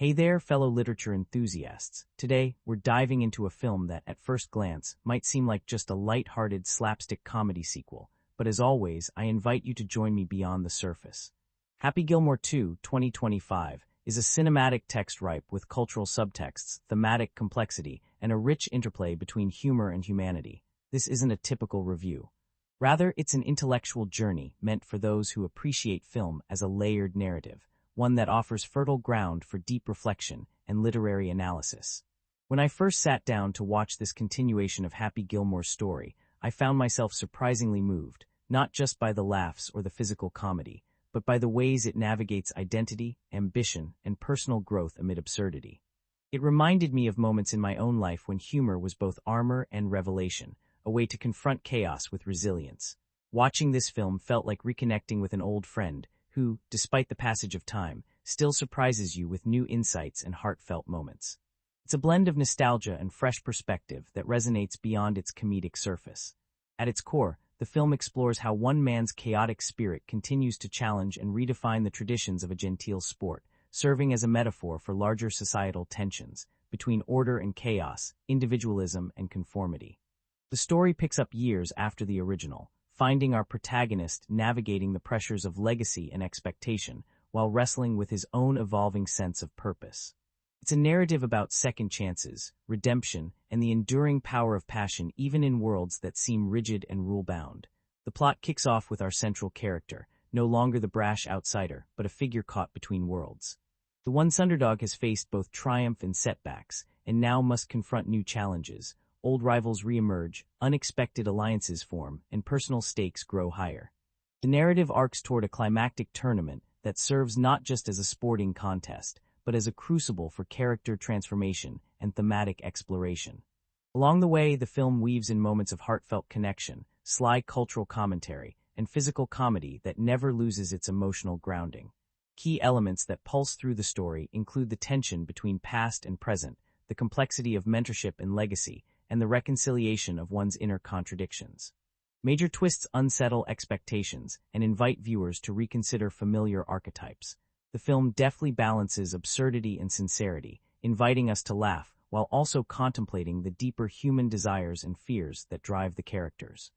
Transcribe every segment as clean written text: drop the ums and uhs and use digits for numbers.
Hey there, fellow literature enthusiasts. Today, we're diving into a film that, at first glance, might seem like just a light-hearted slapstick comedy sequel, but as always, I invite you to join me beyond the surface. Happy Gilmore 2, 2025, is a cinematic text ripe with cultural subtexts, thematic complexity, and a rich interplay between humor and humanity. This isn't a typical review. Rather, it's an intellectual journey meant for those who appreciate film as a layered narrative, one that offers fertile ground for deep reflection and literary analysis. When I first sat down to watch this continuation of Happy Gilmore's story, I found myself surprisingly moved, not just by the laughs or the physical comedy, but by the ways it navigates identity, ambition, and personal growth amid absurdity. It reminded me of moments in my own life when humor was both armor and revelation, a way to confront chaos with resilience. Watching this film felt like reconnecting with an old friend who, despite the passage of time, still surprises you with new insights and heartfelt moments. It's a blend of nostalgia and fresh perspective that resonates beyond its comedic surface. At its core, the film explores how one man's chaotic spirit continues to challenge and redefine the traditions of a genteel sport, serving as a metaphor for larger societal tensions between order and chaos, individualism and conformity. The story picks up years after the original, finding our protagonist navigating the pressures of legacy and expectation while wrestling with his own evolving sense of purpose. It's a narrative about second chances, redemption, and the enduring power of passion even in worlds that seem rigid and rule-bound. The plot kicks off with our central character, no longer the brash outsider, but a figure caught between worlds. The once underdog has faced both triumph and setbacks, and now must confront new challenges. Old rivals re-emerge, unexpected alliances form, and personal stakes grow higher. The narrative arcs toward a climactic tournament that serves not just as a sporting contest, but as a crucible for character transformation and thematic exploration. Along the way, the film weaves in moments of heartfelt connection, sly cultural commentary, and physical comedy that never loses its emotional grounding. Key elements that pulse through the story include the tension between past and present, the complexity of mentorship and legacy, and the reconciliation of one's inner contradictions. Major twists unsettle expectations and invite viewers to reconsider familiar archetypes. The film deftly balances absurdity and sincerity, inviting us to laugh while also contemplating the deeper human desires and fears that drive the characters.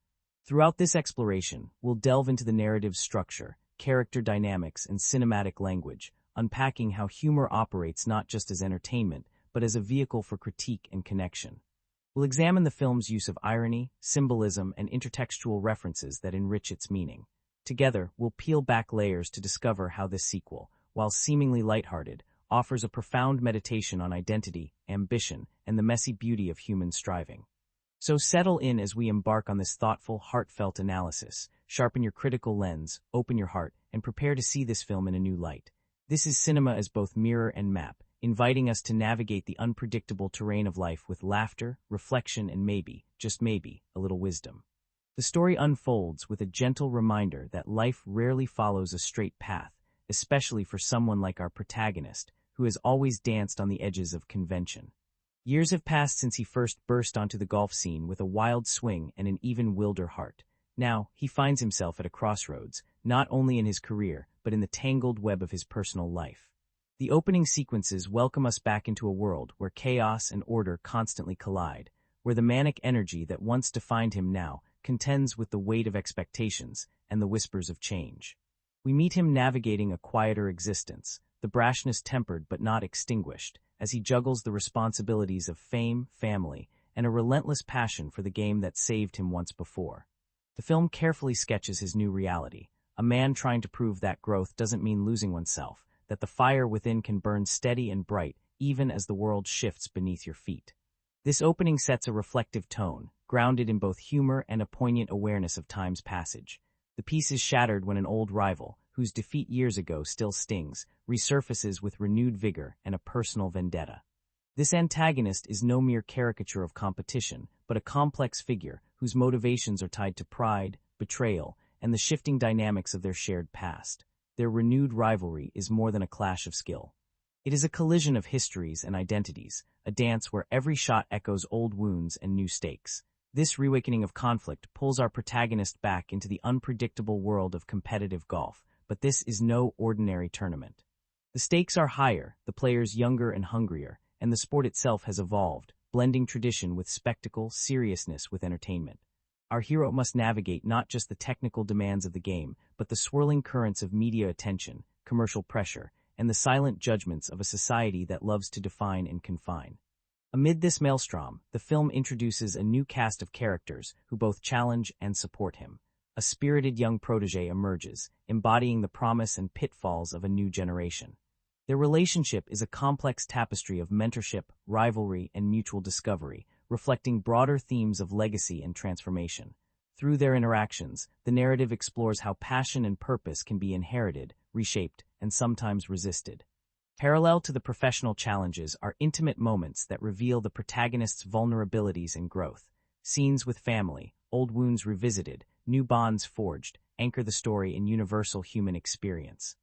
Throughout this exploration, we'll delve into the narrative's structure, character dynamics, and cinematic language, unpacking how humor operates not just as entertainment, but as a vehicle for critique and connection. We'll examine the film's use of irony, symbolism, and intertextual references that enrich its meaning. Together, we'll peel back layers to discover how this sequel, while seemingly lighthearted, offers a profound meditation on identity, ambition, and the messy beauty of human striving. So settle in as we embark on this thoughtful, heartfelt analysis. Sharpen your critical lens, open your heart, and prepare to see this film in a new light. This is cinema as both mirror and map, inviting us to navigate the unpredictable terrain of life with laughter, reflection, and maybe, just maybe, a little wisdom. The story unfolds with a gentle reminder that life rarely follows a straight path, especially for someone like our protagonist, who has always danced on the edges of convention. Years have passed since he first burst onto the golf scene with a wild swing and an even wilder heart. Now, he finds himself at a crossroads, not only in his career, but in the tangled web of his personal life. The opening sequences welcome us back into a world where chaos and order constantly collide, where the manic energy that once defined him now contends with the weight of expectations and the whispers of change. We meet him navigating a quieter existence, the brashness tempered but not extinguished, as he juggles the responsibilities of fame, family, and a relentless passion for the game that saved him once before. The film carefully sketches his new reality, a man trying to prove that growth doesn't mean losing oneself, that the fire within can burn steady and bright even as the world shifts beneath your feet. This opening sets a reflective tone, grounded in both humor and a poignant awareness of time's passage. The piece is shattered when an old rival, whose defeat years ago still stings, resurfaces with renewed vigor and a personal vendetta. This antagonist is no mere caricature of competition, but a complex figure whose motivations are tied to pride, betrayal, and the shifting dynamics of their shared past. Their renewed rivalry is more than a clash of skill. It is a collision of histories and identities, a dance where every shot echoes old wounds and new stakes. This reawakening of conflict pulls our protagonist back into the unpredictable world of competitive golf, but this is no ordinary tournament. The stakes are higher, the players younger and hungrier, and the sport itself has evolved, blending tradition with spectacle, seriousness with entertainment. Our hero must navigate not just the technical demands of the game, but the swirling currents of media attention, commercial pressure, and the silent judgments of a society that loves to define and confine. Amid this maelstrom, the film introduces a new cast of characters who both challenge and support him. A spirited young protege emerges, embodying the promise and pitfalls of a new generation. Their relationship is a complex tapestry of mentorship, rivalry, and mutual discovery, reflecting broader themes of legacy and transformation. Through their interactions, the narrative explores how passion and purpose can be inherited, reshaped, and sometimes resisted. Parallel to the professional challenges are intimate moments that reveal the protagonist's vulnerabilities and growth. Scenes with family, old wounds revisited, new bonds forged, anchor the story in universal human experience.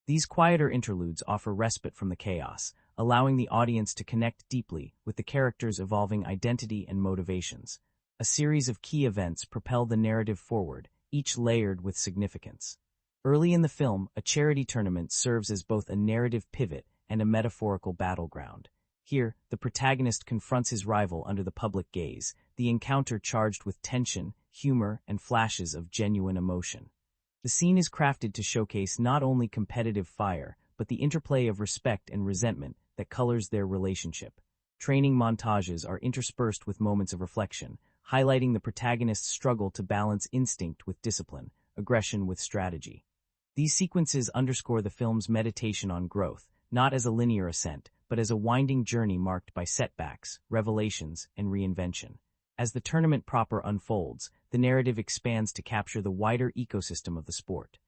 These quieter interludes offer respite from the chaos, allowing the audience to connect deeply with the characters' evolving identity and motivations. A series of key events propel the narrative forward, each layered with significance. Early in the film, a charity tournament serves as both a narrative pivot and a metaphorical battleground. Here, the protagonist confronts his rival under the public gaze, the encounter charged with tension, humor, and flashes of genuine emotion. The scene is crafted to showcase not only competitive fire, but the interplay of respect and resentment that colors their relationship. Training montages are interspersed with moments of reflection, highlighting the protagonist's struggle to balance instinct with discipline, aggression with strategy. These sequences underscore the film's meditation on growth, not as a linear ascent, but as a winding journey marked by setbacks, revelations, and reinvention. As the tournament proper unfolds, the narrative expands to capture the wider ecosystem of the sport.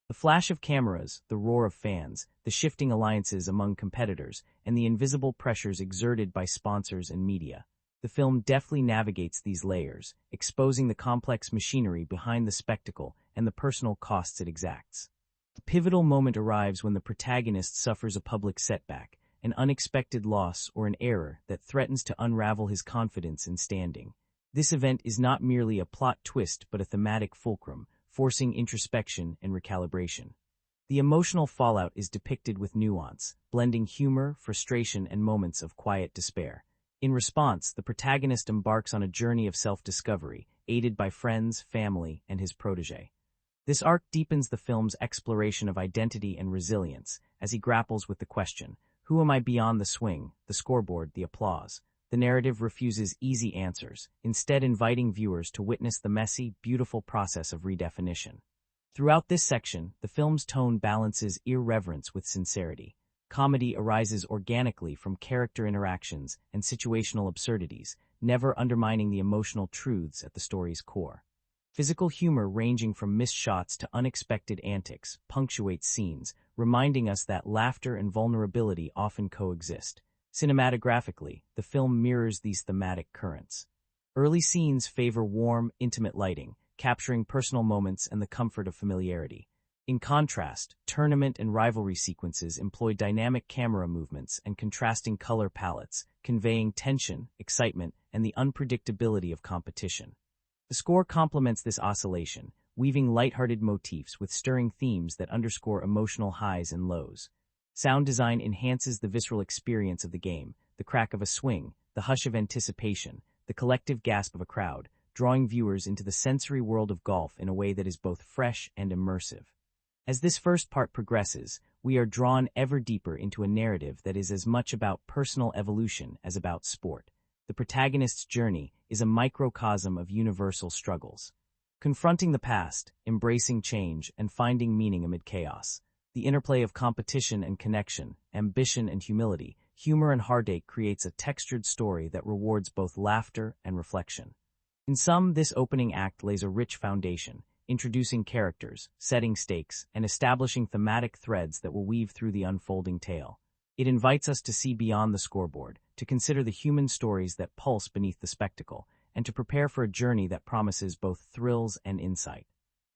The flash of cameras, the roar of fans, the shifting alliances among competitors, and the invisible pressures exerted by sponsors and media. The film deftly navigates these layers, exposing the complex machinery behind the spectacle and the personal costs it exacts. A pivotal moment arrives when the protagonist suffers a public setback, an unexpected loss or an error that threatens to unravel his confidence in standing. This event is not merely a plot twist but a thematic fulcrum, forcing introspection and recalibration. The emotional fallout is depicted with nuance, blending humor, frustration, and moments of quiet despair. In response, the protagonist embarks on a journey of self-discovery, aided by friends, family, and his protege. This arc deepens the film's exploration of identity and resilience as he grapples with the question, who am I beyond the swing, the scoreboard, the applause? The narrative refuses easy answers, instead inviting viewers to witness the messy, beautiful process of redefinition. Throughout this section, the film's tone balances irreverence with sincerity. Comedy arises organically from character interactions and situational absurdities, never undermining the emotional truths at the story's core. Physical humor ranging from missed shots to unexpected antics punctuates scenes, reminding us that laughter and vulnerability often coexist. Cinematographically, the film mirrors these thematic currents. Early scenes favor warm, intimate lighting, capturing personal moments and the comfort of familiarity. In contrast, tournament and rivalry sequences employ dynamic camera movements and contrasting color palettes, conveying tension, excitement, and the unpredictability of competition. The score complements this oscillation, weaving lighthearted motifs with stirring themes that underscore emotional highs and lows. Sound design enhances the visceral experience of the game, the crack of a swing, the hush of anticipation, the collective gasp of a crowd, drawing viewers into the sensory world of golf in a way that is both fresh and immersive. As this first part progresses, we are drawn ever deeper into a narrative that is as much about personal evolution as about sport. The protagonist's journey is a microcosm of universal struggles. Confronting the past, embracing change, and finding meaning amid chaos. The interplay of competition and connection, ambition and humility, humor and heartache creates a textured story that rewards both laughter and reflection. In sum, this opening act lays a rich foundation, introducing characters, setting stakes, and establishing thematic threads that will weave through the unfolding tale. It invites us to see beyond the scoreboard, to consider the human stories that pulse beneath the spectacle, and to prepare for a journey that promises both thrills and insight.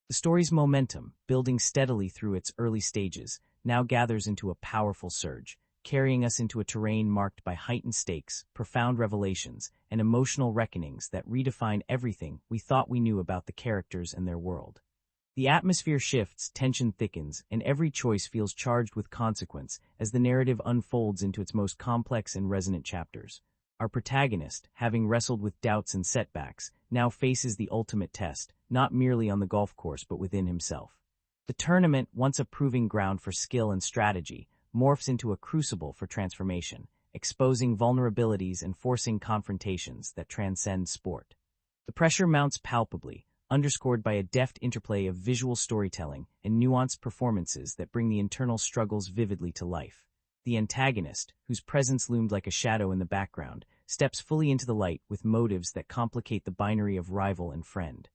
The story's momentum, building steadily through its early stages, now gathers into a powerful surge, carrying us into a terrain marked by heightened stakes, profound revelations, and emotional reckonings that redefine everything we thought we knew about the characters and their world. The atmosphere shifts, tension thickens, and every choice feels charged with consequence as the narrative unfolds into its most complex and resonant chapters. Our protagonist, having wrestled with doubts and setbacks, now faces the ultimate test, not merely on the golf course but within himself. The tournament, once a proving ground for skill and strategy, morphs into a crucible for transformation, exposing vulnerabilities and forcing confrontations that transcend sport. The pressure mounts palpably, underscored by a deft interplay of visual storytelling and nuanced performances that bring the internal struggles vividly to life. The antagonist, whose presence loomed like a shadow in the background, steps fully into the light with motives that complicate the binary of rival and friend.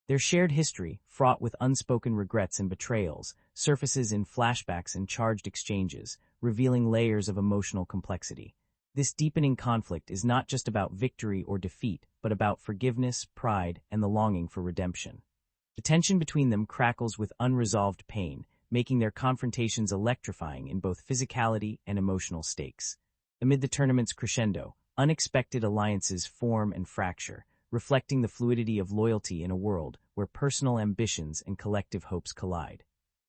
Their shared history, fraught with unspoken regrets and betrayals, surfaces in flashbacks and charged exchanges, revealing layers of emotional complexity. This deepening conflict is not just about victory or defeat, but about forgiveness, pride, and the longing for redemption. The tension between them crackles with unresolved pain, making their confrontations electrifying in both physicality and emotional stakes. Amid the tournament's crescendo, unexpected alliances form and fracture, reflecting the fluidity of loyalty in a world where personal ambitions and collective hopes collide.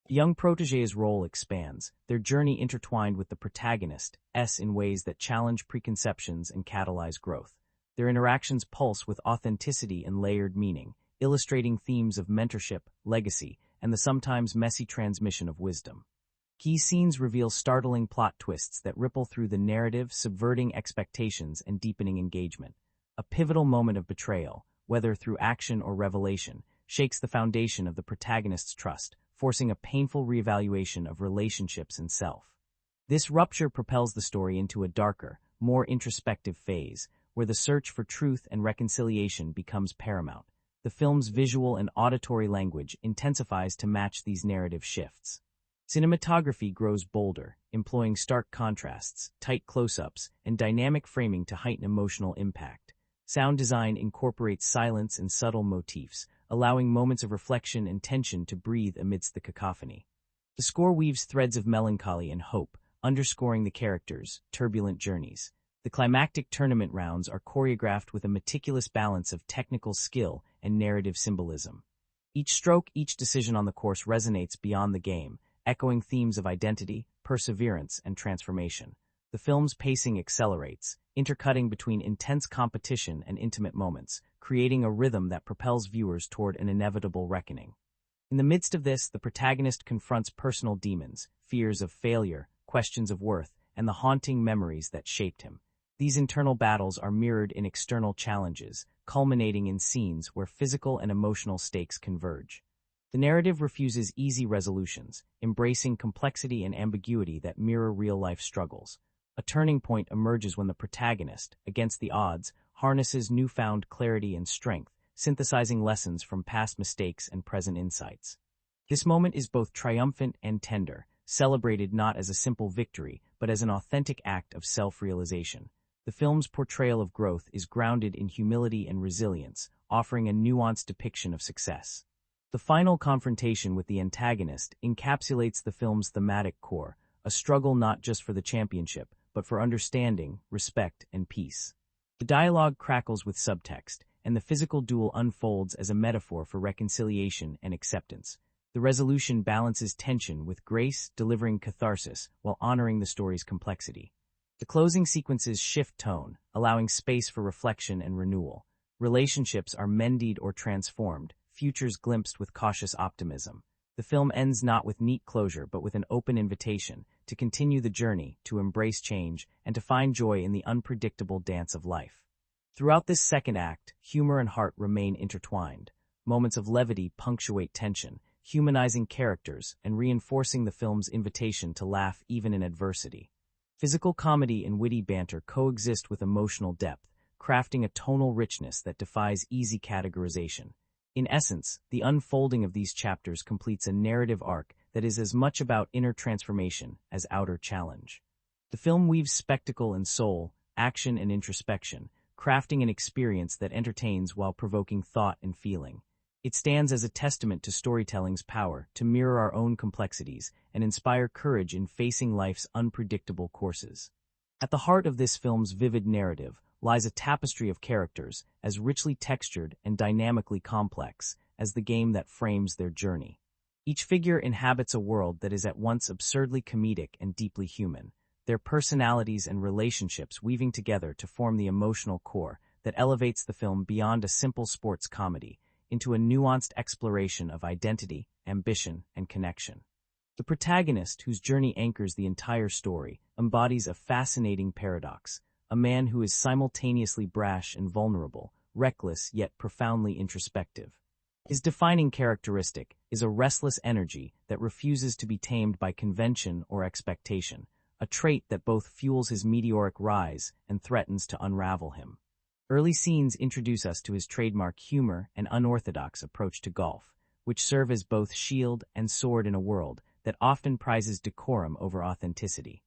The young protégé's role expands, their journey intertwined with the protagonist's in ways that challenge preconceptions and catalyze growth. Their interactions pulse with authenticity and layered meaning, illustrating themes of mentorship, legacy, and the sometimes messy transmission of wisdom. Key scenes reveal startling plot twists that ripple through the narrative, subverting expectations and deepening engagement. A pivotal moment of betrayal, whether through action or revelation, shakes the foundation of the protagonist's trust, forcing a painful reevaluation of relationships and self. This rupture propels the story into a darker, more introspective phase, where the search for truth and reconciliation becomes paramount. The film's visual and auditory language intensifies to match these narrative shifts. Cinematography grows bolder, employing stark contrasts, tight close-ups, and dynamic framing to heighten emotional impact. Sound design incorporates silence and subtle motifs, allowing moments of reflection and tension to breathe amidst the cacophony. The score weaves threads of melancholy and hope, underscoring the characters' turbulent journeys. The climactic tournament rounds are choreographed with a meticulous balance of technical skill and narrative symbolism. Each stroke, each decision on the course resonates beyond the game, echoing themes of identity, perseverance, and transformation. The film's pacing accelerates, intercutting between intense competition and intimate moments, creating a rhythm that propels viewers toward an inevitable reckoning. In the midst of this, the protagonist confronts personal demons, fears of failure, questions of worth, and the haunting memories that shaped him. These internal battles are mirrored in external challenges, culminating in scenes where physical and emotional stakes converge. The narrative refuses easy resolutions, embracing complexity and ambiguity that mirror real-life struggles. A turning point emerges when the protagonist, against the odds, harnesses newfound clarity and strength, synthesizing lessons from past mistakes and present insights. This moment is both triumphant and tender, celebrated not as a simple victory, but as an authentic act of self-realization. The film's portrayal of growth is grounded in humility and resilience, offering a nuanced depiction of success. The final confrontation with the antagonist encapsulates the film's thematic core, a struggle not just for the championship, but for understanding, respect, and peace. The dialogue crackles with subtext, and the physical duel unfolds as a metaphor for reconciliation and acceptance. The resolution balances tension with grace, delivering catharsis while honoring the story's complexity. The closing sequences shift tone, allowing space for reflection and renewal. Relationships are mended or transformed, futures glimpsed with cautious optimism. The film ends not with neat closure but with an open invitation to continue the journey, to embrace change, and to find joy in the unpredictable dance of life. Throughout this second act, humor and heart remain intertwined. Moments of levity punctuate tension, humanizing characters and reinforcing the film's invitation to laugh even in adversity. Physical comedy and witty banter coexist with emotional depth, crafting a tonal richness that defies easy categorization. In essence, the unfolding of these chapters completes a narrative arc that is as much about inner transformation as outer challenge. The film weaves spectacle and soul, action and introspection, crafting an experience that entertains while provoking thought and feeling. It stands as a testament to storytelling's power to mirror our own complexities and inspire courage in facing life's unpredictable courses. At the heart of this film's vivid narrative lies a tapestry of characters, as richly textured and dynamically complex as the game that frames their journey. Each figure inhabits a world that is at once absurdly comedic and deeply human, their personalities and relationships weaving together to form the emotional core that elevates the film beyond a simple sports comedy into a nuanced exploration of identity, ambition, and connection. The protagonist, whose journey anchors the entire story, embodies a fascinating paradox, a man who is simultaneously brash and vulnerable, reckless yet profoundly introspective. His defining characteristic is a restless energy that refuses to be tamed by convention or expectation, a trait that both fuels his meteoric rise and threatens to unravel him. Early scenes introduce us to his trademark humor and unorthodox approach to golf, which serve as both shield and sword in a world that often prizes decorum over authenticity.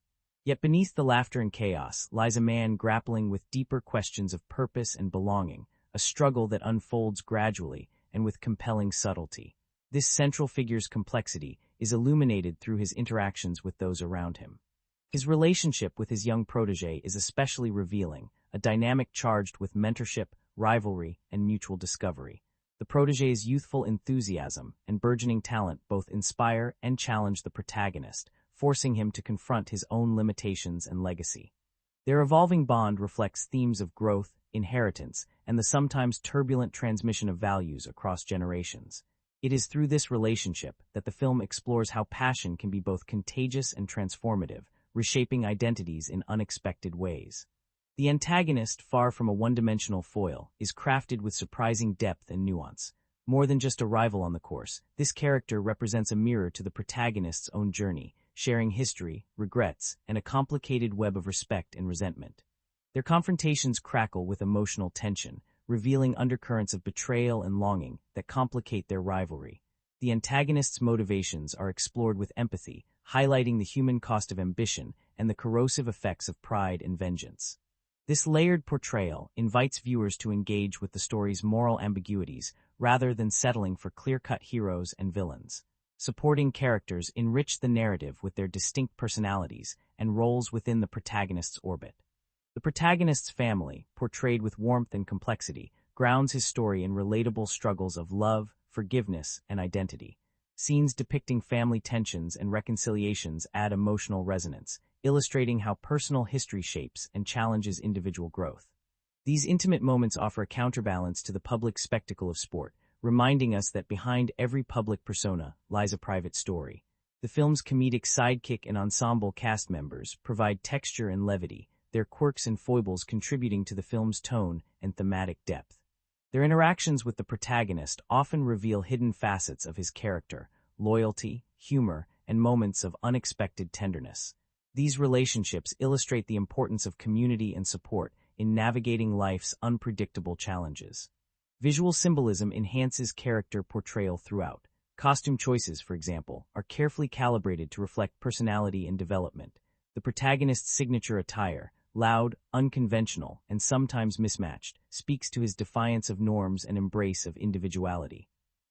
Yet beneath the laughter and chaos lies a man grappling with deeper questions of purpose and belonging, a struggle that unfolds gradually and with compelling subtlety. This central figure's complexity is illuminated through his interactions with those around him. His relationship with his young protege is especially revealing, a dynamic charged with mentorship, rivalry, and mutual discovery. The protege's youthful enthusiasm and burgeoning talent both inspire and challenge the protagonist, forcing him to confront his own limitations and legacy. Their evolving bond reflects themes of growth, inheritance, and the sometimes turbulent transmission of values across generations. It is through this relationship that the film explores how passion can be both contagious and transformative, reshaping identities in unexpected ways. The antagonist, far from a one-dimensional foil, is crafted with surprising depth and nuance. More than just a rival on the course, this character represents a mirror to the protagonist's own journey, sharing history, regrets, and a complicated web of respect and resentment. Their confrontations crackle with emotional tension, revealing undercurrents of betrayal and longing that complicate their rivalry. The antagonist's motivations are explored with empathy, highlighting the human cost of ambition and the corrosive effects of pride and vengeance. This layered portrayal invites viewers to engage with the story's moral ambiguities rather than settling for clear-cut heroes and villains. Supporting characters enrich the narrative with their distinct personalities and roles within the protagonist's orbit. The protagonist's family, portrayed with warmth and complexity, grounds his story in relatable struggles of love, forgiveness, and identity. Scenes depicting family tensions and reconciliations add emotional resonance, illustrating how personal history shapes and challenges individual growth. These intimate moments offer a counterbalance to the public spectacle of sport, reminding us that behind every public persona lies a private story. The film's comedic sidekick and ensemble cast members provide texture and levity, their quirks and foibles contributing to the film's tone and thematic depth. Their interactions with the protagonist often reveal hidden facets of his character, loyalty, humor, and moments of unexpected tenderness. These relationships illustrate the importance of community and support in navigating life's unpredictable challenges. Visual symbolism enhances character portrayal throughout. Costume choices, for example, are carefully calibrated to reflect personality and development. The protagonist's signature attire, loud, unconventional, and sometimes mismatched, speaks to his defiance of norms and embrace of individuality.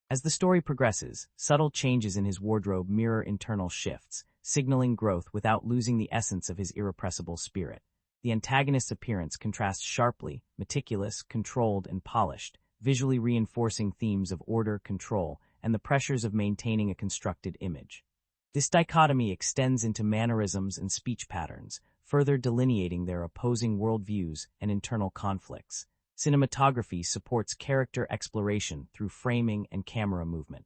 As the story progresses, subtle changes in his wardrobe mirror internal shifts, signaling growth without losing the essence of his irrepressible spirit. The antagonist's appearance contrasts sharply, meticulous, controlled, and polished, visually reinforcing themes of order, control, and the pressures of maintaining a constructed image. This dichotomy extends into mannerisms and speech patterns, further delineating their opposing worldviews and internal conflicts. Cinematography supports character exploration through framing and camera movement.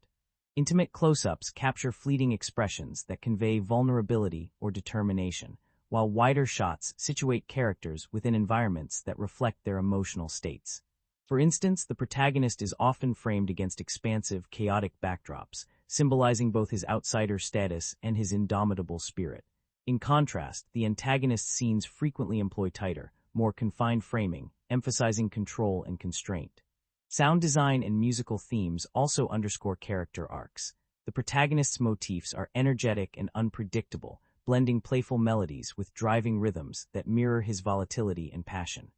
Intimate close-ups capture fleeting expressions that convey vulnerability or determination, while wider shots situate characters within environments that reflect their emotional states. For instance, the protagonist is often framed against expansive, chaotic backdrops, symbolizing both his outsider status and his indomitable spirit. In contrast, the antagonist's scenes frequently employ tighter, more confined framing, emphasizing control and constraint. Sound design and musical themes also underscore character arcs. The protagonist's motifs are energetic and unpredictable, blending playful melodies with driving rhythms that mirror his volatility and passion.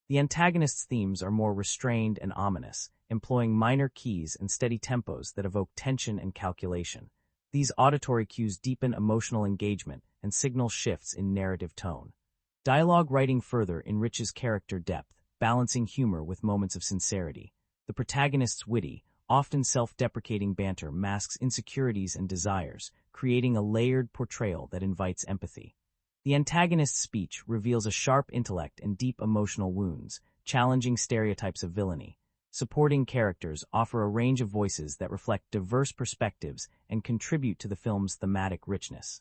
The antagonist's themes are more restrained and ominous, employing minor keys and steady tempos that evoke tension and calculation. These auditory cues deepen emotional engagement and signal shifts in narrative tone. Dialogue writing further enriches character depth, balancing humor with moments of sincerity. The protagonist's witty, often self-deprecating banter masks insecurities and desires, creating a layered portrayal that invites empathy. The antagonist's speech reveals a sharp intellect and deep emotional wounds, challenging stereotypes of villainy. Supporting characters offer a range of voices that reflect diverse perspectives and contribute to the film's thematic richness.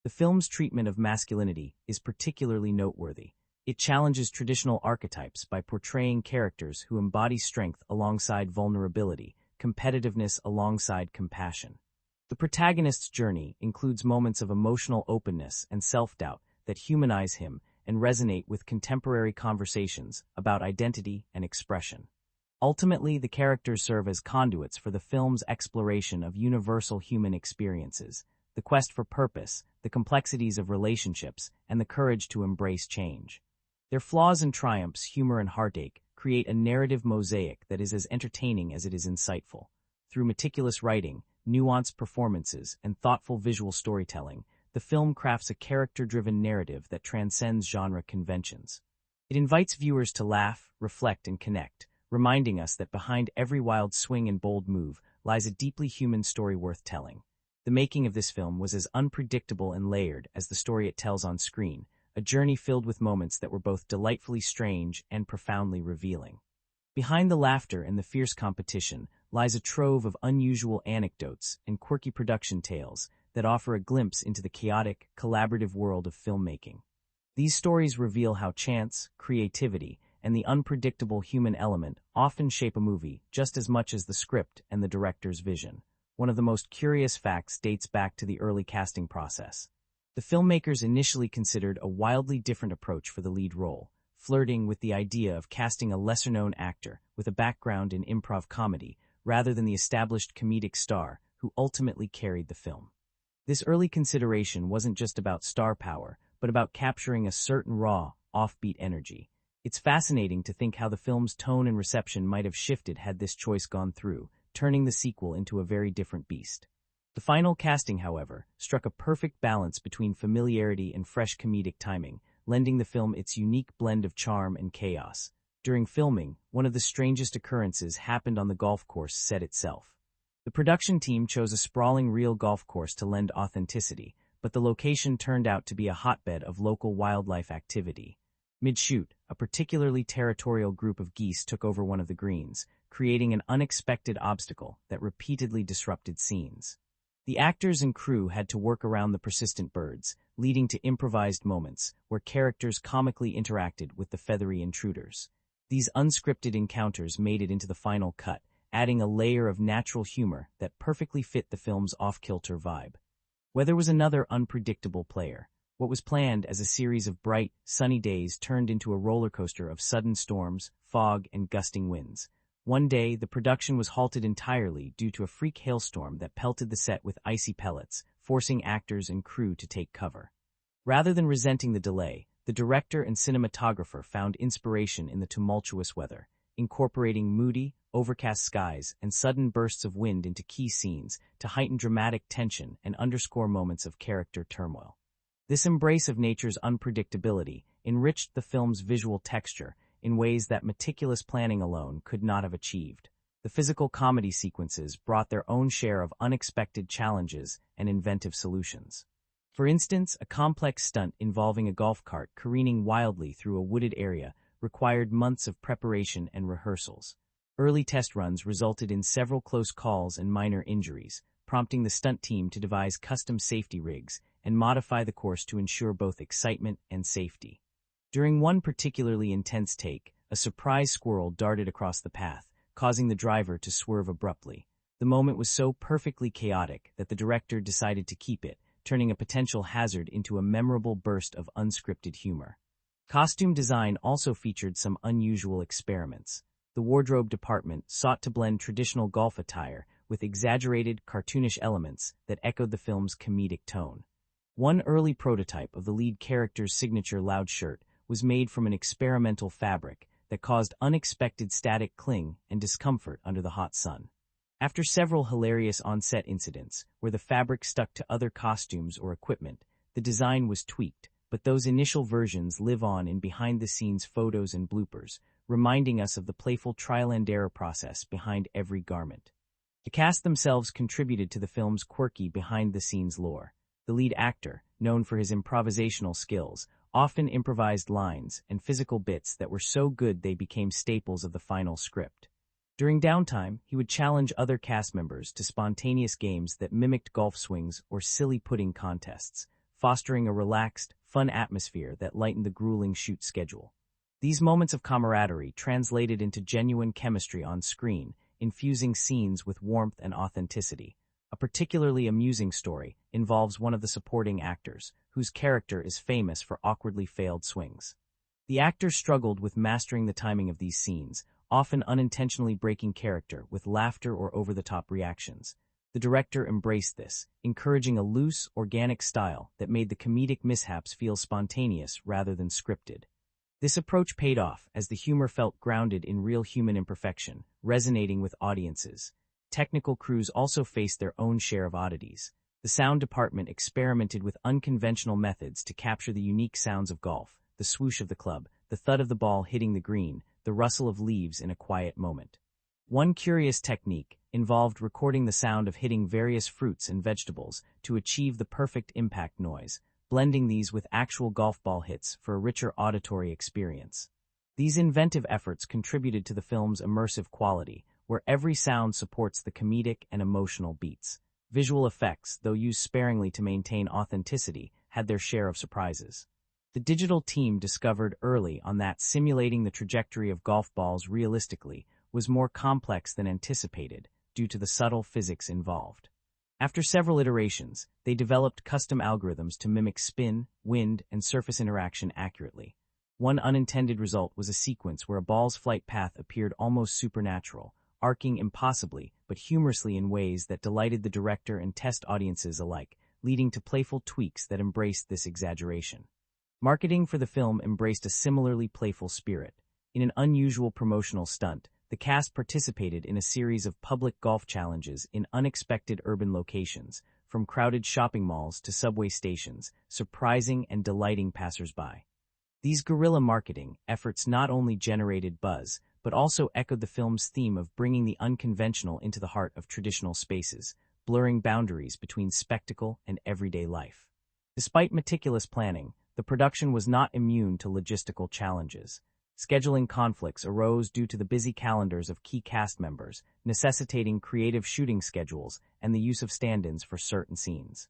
The film's treatment of masculinity is particularly noteworthy. It challenges traditional archetypes by portraying characters who embody strength alongside vulnerability, competitiveness alongside compassion. The protagonist's journey includes moments of emotional openness and self-doubt that humanize him and resonate with contemporary conversations about identity and expression. Ultimately, the characters serve as conduits for the film's exploration of universal human experiences, the quest for purpose, the complexities of relationships, and the courage to embrace change. Their flaws and triumphs, humor and heartache, create a narrative mosaic that is as entertaining as it is insightful. Through meticulous writing, nuanced performances, and thoughtful visual storytelling, the film crafts a character-driven narrative that transcends genre conventions. It invites viewers to laugh, reflect, and connect, reminding us that behind every wild swing and bold move lies a deeply human story worth telling. The making of this film was as unpredictable and layered as the story it tells on screen, a journey filled with moments that were both delightfully strange and profoundly revealing. Behind the laughter and the fierce competition lies a trove of unusual anecdotes and quirky production tales that offer a glimpse into the chaotic, collaborative world of filmmaking. These stories reveal how chance, creativity, and the unpredictable human element often shape a movie just as much as the script and the director's vision. One of the most curious facts dates back to the early casting process. The filmmakers initially considered a wildly different approach for the lead role, flirting with the idea of casting a lesser-known actor with a background in improv comedy rather than the established comedic star who ultimately carried the film. This early consideration wasn't just about star power, but about capturing a certain raw, offbeat energy. It's fascinating to think how the film's tone and reception might have shifted had this choice gone through, turning the sequel into a very different beast. The final casting, however, struck a perfect balance between familiarity and fresh comedic timing, lending the film its unique blend of charm and chaos. During filming, one of the strangest occurrences happened on the golf course set itself. The production team chose a sprawling real golf course to lend authenticity, but the location turned out to be a hotbed of local wildlife activity. Mid-shoot, a particularly territorial group of geese took over one of the greens, creating an unexpected obstacle that repeatedly disrupted scenes. The actors and crew had to work around the persistent birds, leading to improvised moments where characters comically interacted with the feathery intruders. These unscripted encounters made it into the final cut, adding a layer of natural humor that perfectly fit the film's off-kilter vibe. Weather was another unpredictable player. What was planned as a series of bright, sunny days turned into a roller coaster of sudden storms, fog, and gusting winds. One day, the production was halted entirely due to a freak hailstorm that pelted the set with icy pellets, forcing actors and crew to take cover. Rather than resenting the delay, the director and cinematographer found inspiration in the tumultuous weather, incorporating moody, overcast skies and sudden bursts of wind into key scenes to heighten dramatic tension and underscore moments of character turmoil. This embrace of nature's unpredictability enriched the film's visual texture in ways that meticulous planning alone could not have achieved. The physical comedy sequences brought their own share of unexpected challenges and inventive solutions. For instance, a complex stunt involving a golf cart careening wildly through a wooded area required months of preparation and rehearsals. Early test runs resulted in several close calls and minor injuries, prompting the stunt team to devise custom safety rigs and modify the course to ensure both excitement and safety. During one particularly intense take, a surprise squirrel darted across the path, causing the driver to swerve abruptly. The moment was so perfectly chaotic that the director decided to keep it, turning a potential hazard into a memorable burst of unscripted humor. Costume design also featured some unusual experiments. The wardrobe department sought to blend traditional golf attire with exaggerated, cartoonish elements that echoed the film's comedic tone. One early prototype of the lead character's signature loud shirt was made from an experimental fabric that caused unexpected static cling and discomfort under the hot sun. After several hilarious on-set incidents where the fabric stuck to other costumes or equipment, the design was tweaked, but those initial versions live on in behind-the-scenes photos and bloopers, reminding us of the playful trial-and-error process behind every garment. The cast themselves contributed to the film's quirky behind-the-scenes lore. The lead actor, known for his improvisational skills, often improvised lines and physical bits that were so good they became staples of the final script. During downtime, he would challenge other cast members to spontaneous games that mimicked golf swings or silly pudding contests, fostering a relaxed, fun atmosphere that lightened the grueling shoot schedule. These moments of camaraderie translated into genuine chemistry on screen, infusing scenes with warmth and authenticity. A particularly amusing story involves one of the supporting actors, whose character is famous for awkwardly failed swings. The actor struggled with mastering the timing of these scenes, often unintentionally breaking character with laughter or over-the-top reactions. The director embraced this, encouraging a loose, organic style that made the comedic mishaps feel spontaneous rather than scripted. This approach paid off as the humor felt grounded in real human imperfection, resonating with audiences. Technical crews also faced their own share of oddities. The sound department experimented with unconventional methods to capture the unique sounds of golf, the swoosh of the club, the thud of the ball hitting the green, the rustle of leaves in a quiet moment. One curious technique involved recording the sound of hitting various fruits and vegetables to achieve the perfect impact noise, blending these with actual golf ball hits for a richer auditory experience. These inventive efforts contributed to the film's immersive quality, where every sound supports the comedic and emotional beats. Visual effects, though used sparingly to maintain authenticity, had their share of surprises. The digital team discovered early on that simulating the trajectory of golf balls realistically was more complex than anticipated due to the subtle physics involved. After several iterations, they developed custom algorithms to mimic spin, wind, and surface interaction accurately. One unintended result was a sequence where a ball's flight path appeared almost supernatural, arcing impossibly but humorously in ways that delighted the director and test audiences alike, leading to playful tweaks that embraced this exaggeration. Marketing for the film embraced a similarly playful spirit. In an unusual promotional stunt, the cast participated in a series of public golf challenges in unexpected urban locations, from crowded shopping malls to subway stations, surprising and delighting passersby. These guerrilla marketing efforts not only generated buzz, but also echoed the film's theme of bringing the unconventional into the heart of traditional spaces, blurring boundaries between spectacle and everyday life. Despite meticulous planning, the production was not immune to logistical challenges. Scheduling conflicts arose due to the busy calendars of key cast members, necessitating creative shooting schedules and the use of stand-ins for certain scenes.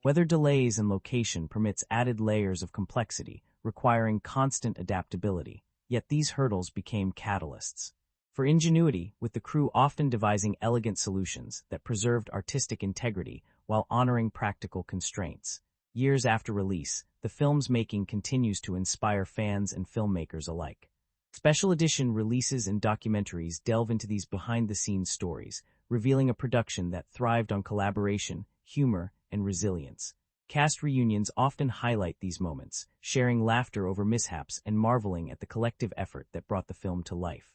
Weather delays and location permits added layers of complexity, requiring constant adaptability. Yet these hurdles became catalysts for ingenuity, with the crew often devising elegant solutions that preserved artistic integrity while honoring practical constraints. Years after release, the film's making continues to inspire fans and filmmakers alike. Special edition releases and documentaries delve into these behind-the-scenes stories, revealing a production that thrived on collaboration, humor, and resilience. Cast reunions often highlight these moments, sharing laughter over mishaps and marveling at the collective effort that brought the film to life.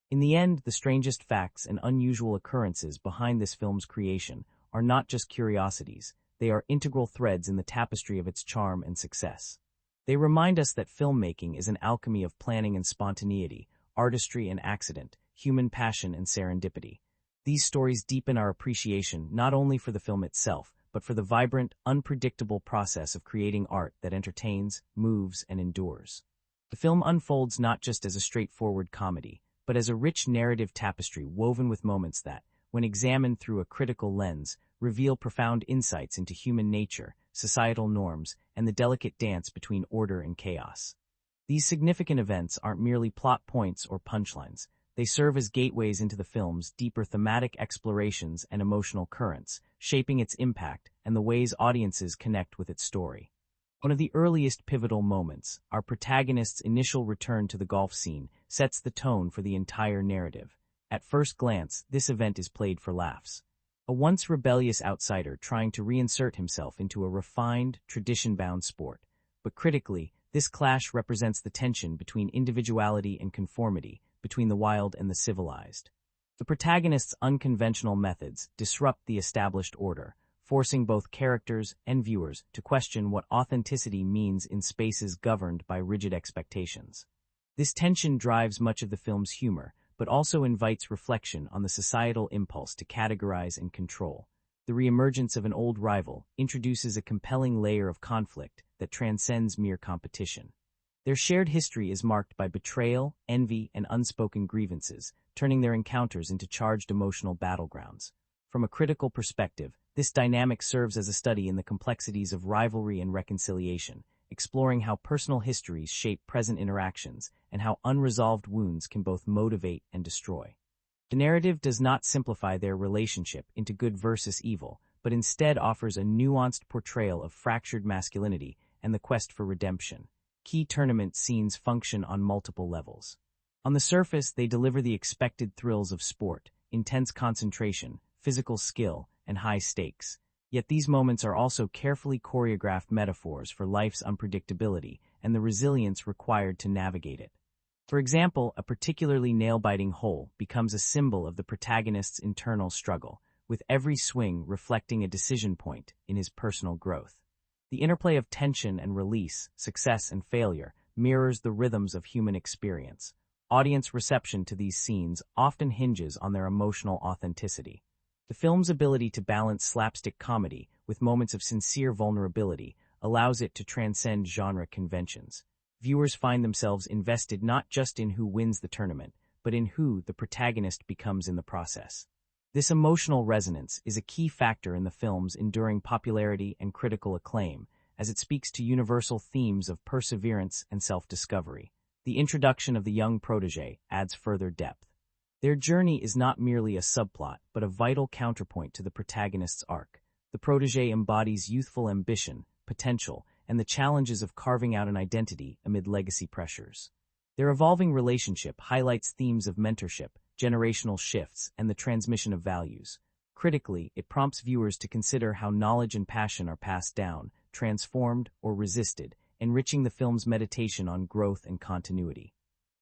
In the end, the strangest facts and unusual occurrences behind this film's creation are not just curiosities, they are integral threads in the tapestry of its charm and success. They remind us that filmmaking is an alchemy of planning and spontaneity, artistry and accident, human passion and serendipity. These stories deepen our appreciation not only for the film itself, but for the vibrant, unpredictable process of creating art that entertains, moves, and endures. The film unfolds not just as a straightforward comedy, but as a rich narrative tapestry woven with moments that, when examined through a critical lens, reveal profound insights into human nature, societal norms, and the delicate dance between order and chaos. These significant events aren't merely plot points or punchlines. They serve as gateways into the film's deeper thematic explorations and emotional currents, shaping its impact and the ways audiences connect with its story. One of the earliest pivotal moments, our protagonist's initial return to the golf scene, sets the tone for the entire narrative. At first glance, this event is played for laughs. A once rebellious outsider trying to reinsert himself into a refined, tradition-bound sport. But critically, this clash represents the tension between individuality and conformity, between the wild and the civilized. The protagonist's unconventional methods disrupt the established order, forcing both characters and viewers to question what authenticity means in spaces governed by rigid expectations. This tension drives much of the film's humor, but also invites reflection on the societal impulse to categorize and control. The reemergence of an old rival introduces a compelling layer of conflict that transcends mere competition. Their shared history is marked by betrayal, envy, and unspoken grievances, turning their encounters into charged emotional battlegrounds. From a critical perspective, this dynamic serves as a study in the complexities of rivalry and reconciliation, exploring how personal histories shape present interactions and how unresolved wounds can both motivate and destroy. The narrative does not simplify their relationship into good versus evil, but instead offers a nuanced portrayal of fractured masculinity and the quest for redemption. Key tournament scenes function on multiple levels. On the surface, they deliver the expected thrills of sport, intense concentration, physical skill, and high stakes. Yet these moments are also carefully choreographed metaphors for life's unpredictability and the resilience required to navigate it. For example, a particularly nail-biting hole becomes a symbol of the protagonist's internal struggle, with every swing reflecting a decision point in his personal growth. The interplay of tension and release, success and failure, mirrors the rhythms of human experience. Audience reception to these scenes often hinges on their emotional authenticity. The film's ability to balance slapstick comedy with moments of sincere vulnerability allows it to transcend genre conventions. Viewers find themselves invested not just in who wins the tournament, but in who the protagonist becomes in the process. This emotional resonance is a key factor in the film's enduring popularity and critical acclaim, as it speaks to universal themes of perseverance and self-discovery. The introduction of the young protégé adds further depth. Their journey is not merely a subplot, but a vital counterpoint to the protagonist's arc. The protégé embodies youthful ambition, potential, and the challenges of carving out an identity amid legacy pressures. Their evolving relationship highlights themes of mentorship, generational shifts, and the transmission of values. Critically, it prompts viewers to consider how knowledge and passion are passed down, transformed, or resisted, enriching the film's meditation on growth and continuity.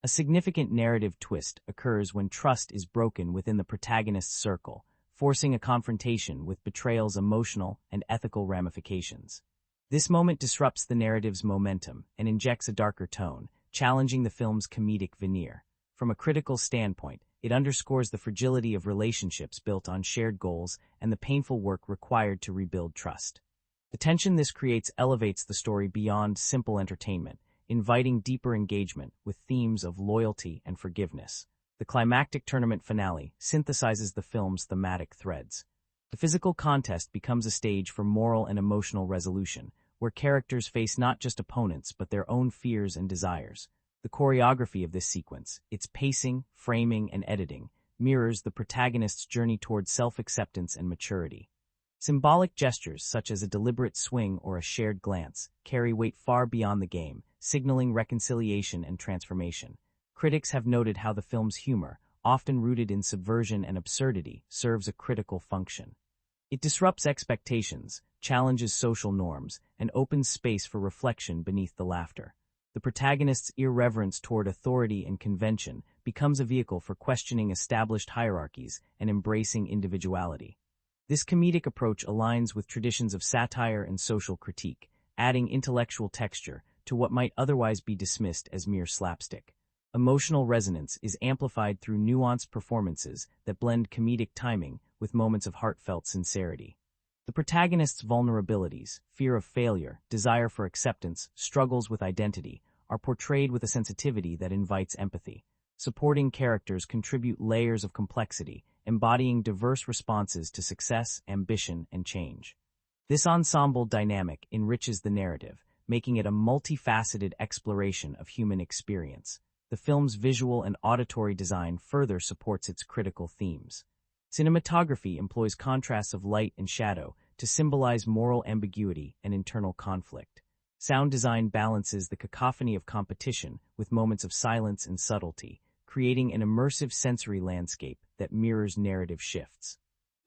A significant narrative twist occurs when trust is broken within the protagonist's circle, forcing a confrontation with betrayal's emotional and ethical ramifications. This moment disrupts the narrative's momentum and injects a darker tone, challenging the film's comedic veneer. From a critical standpoint, it underscores the fragility of relationships built on shared goals and the painful work required to rebuild trust. The tension this creates elevates the story beyond simple entertainment, inviting deeper engagement with themes of loyalty and forgiveness. The climactic tournament finale synthesizes the film's thematic threads. The physical contest becomes a stage for moral and emotional resolution, where characters face not just opponents but their own fears and desires. The choreography of this sequence, its pacing, framing, and editing, mirrors the protagonist's journey toward self-acceptance and maturity. Symbolic gestures such as a deliberate swing or a shared glance carry weight far beyond the game, signaling reconciliation and transformation. Critics have noted how the film's humor, often rooted in subversion and absurdity, serves a critical function. It disrupts expectations, challenges social norms, and opens space for reflection beneath the laughter. The protagonist's irreverence toward authority and convention becomes a vehicle for questioning established hierarchies and embracing individuality. This comedic approach aligns with traditions of satire and social critique, adding intellectual texture to what might otherwise be dismissed as mere slapstick. Emotional resonance is amplified through nuanced performances that blend comedic timing with moments of heartfelt sincerity. The protagonist's vulnerabilities, fear of failure, desire for acceptance, struggles with identity, are portrayed with a sensitivity that invites empathy. Supporting characters contribute layers of complexity, embodying diverse responses to success, ambition, and change. This ensemble dynamic enriches the narrative, making it a multifaceted exploration of human experience. The film's visual and auditory design further supports its critical themes. Cinematography employs contrasts of light and shadow to symbolize moral ambiguity and internal conflict. Sound design balances the cacophony of competition with moments of silence and subtlety, creating an immersive sensory landscape that mirrors narrative shifts.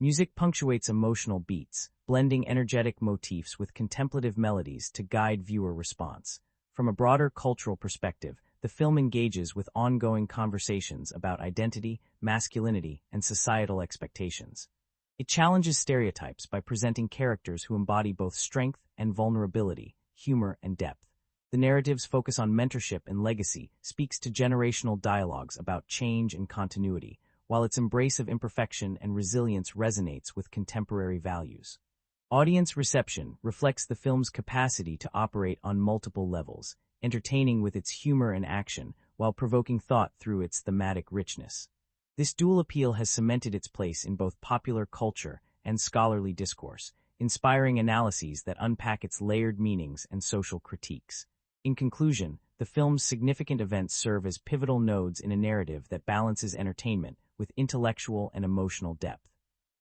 Music punctuates emotional beats, blending energetic motifs with contemplative melodies to guide viewer response. From a broader cultural perspective, the film engages with ongoing conversations about identity, masculinity, and societal expectations. It challenges stereotypes by presenting characters who embody both strength and vulnerability, humor and depth. The narrative's focus on mentorship and legacy speaks to generational dialogues about change and continuity, while its embrace of imperfection and resilience resonates with contemporary values. Audience reception reflects the film's capacity to operate on multiple levels, entertaining with its humor and action, while provoking thought through its thematic richness. This dual appeal has cemented its place in both popular culture and scholarly discourse, inspiring analyses that unpack its layered meanings and social critiques. In conclusion, the film's significant events serve as pivotal nodes in a narrative that balances entertainment with intellectual and emotional depth.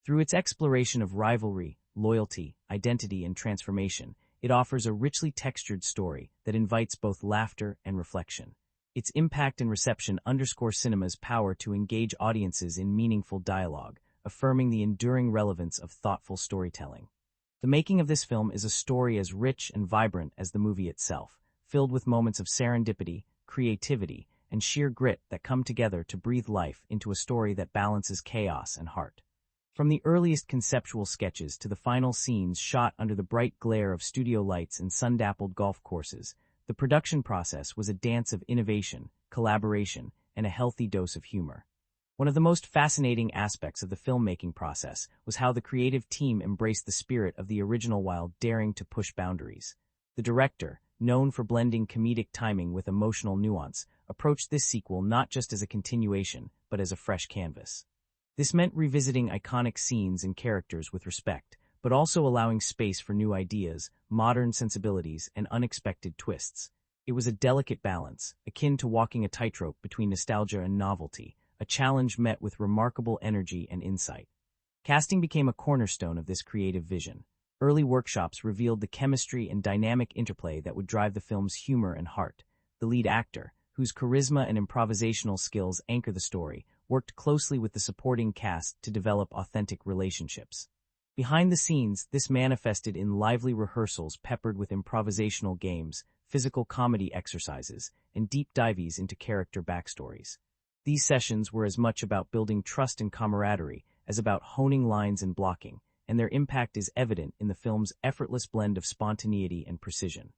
Through its exploration of rivalry, loyalty, identity, and transformation, it offers a richly textured story that invites both laughter and reflection. Its impact and reception underscore cinema's power to engage audiences in meaningful dialogue, affirming the enduring relevance of thoughtful storytelling. The making of this film is a story as rich and vibrant as the movie itself, filled with moments of serendipity, creativity, and sheer grit that come together to breathe life into a story that balances chaos and heart. From the earliest conceptual sketches to the final scenes shot under the bright glare of studio lights and sun-dappled golf courses, the production process was a dance of innovation, collaboration, and a healthy dose of humor. One of the most fascinating aspects of the filmmaking process was how the creative team embraced the spirit of the original while daring to push boundaries. The director, known for blending comedic timing with emotional nuance, approached this sequel not just as a continuation, but as a fresh canvas. This meant revisiting iconic scenes and characters with respect, but also allowing space for new ideas, modern sensibilities, and unexpected twists. It was a delicate balance, akin to walking a tightrope between nostalgia and novelty, a challenge met with remarkable energy and insight. Casting became a cornerstone of this creative vision. Early workshops revealed the chemistry and dynamic interplay that would drive the film's humor and heart. The lead actor, whose charisma and improvisational skills anchor the story, worked closely with the supporting cast to develop authentic relationships. Behind the scenes, this manifested in lively rehearsals peppered with improvisational games, physical comedy exercises, and deep dives into character backstories. These sessions were as much about building trust and camaraderie as about honing lines and blocking, and their impact is evident in the film's effortless blend of spontaneity and precision.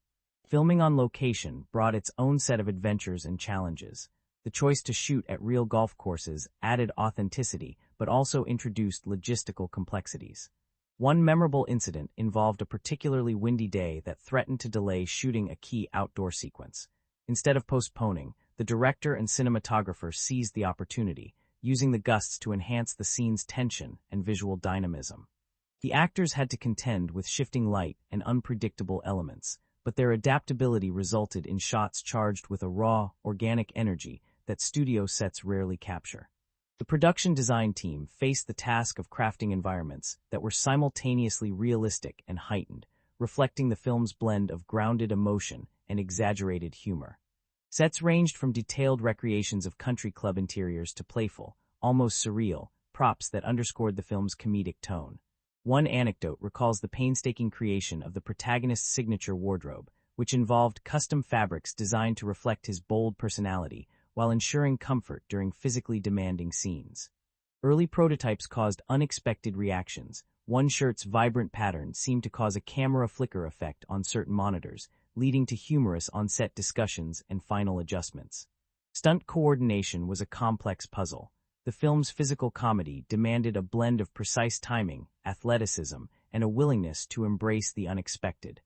Filming on location brought its own set of adventures and challenges. The choice to shoot at real golf courses added authenticity, but also introduced logistical complexities. One memorable incident involved a particularly windy day that threatened to delay shooting a key outdoor sequence. Instead of postponing, the director and cinematographer seized the opportunity, using the gusts to enhance the scene's tension and visual dynamism. The actors had to contend with shifting light and unpredictable elements, but their adaptability resulted in shots charged with a raw, organic energy that studio sets rarely capture. The production design team faced the task of crafting environments that were simultaneously realistic and heightened, reflecting the film's blend of grounded emotion and exaggerated humor. Sets ranged from detailed recreations of country club interiors to playful, almost surreal, props that underscored the film's comedic tone. One anecdote recalls the painstaking creation of the protagonist's signature wardrobe, which involved custom fabrics designed to reflect his bold personality, while ensuring comfort during physically demanding scenes. Early prototypes caused unexpected reactions. One shirt's vibrant pattern seemed to cause a camera flicker effect on certain monitors, leading to humorous on-set discussions and final adjustments. Stunt coordination was a complex puzzle. The film's physical comedy demanded a blend of precise timing, athleticism, and a willingness to embrace the unexpected.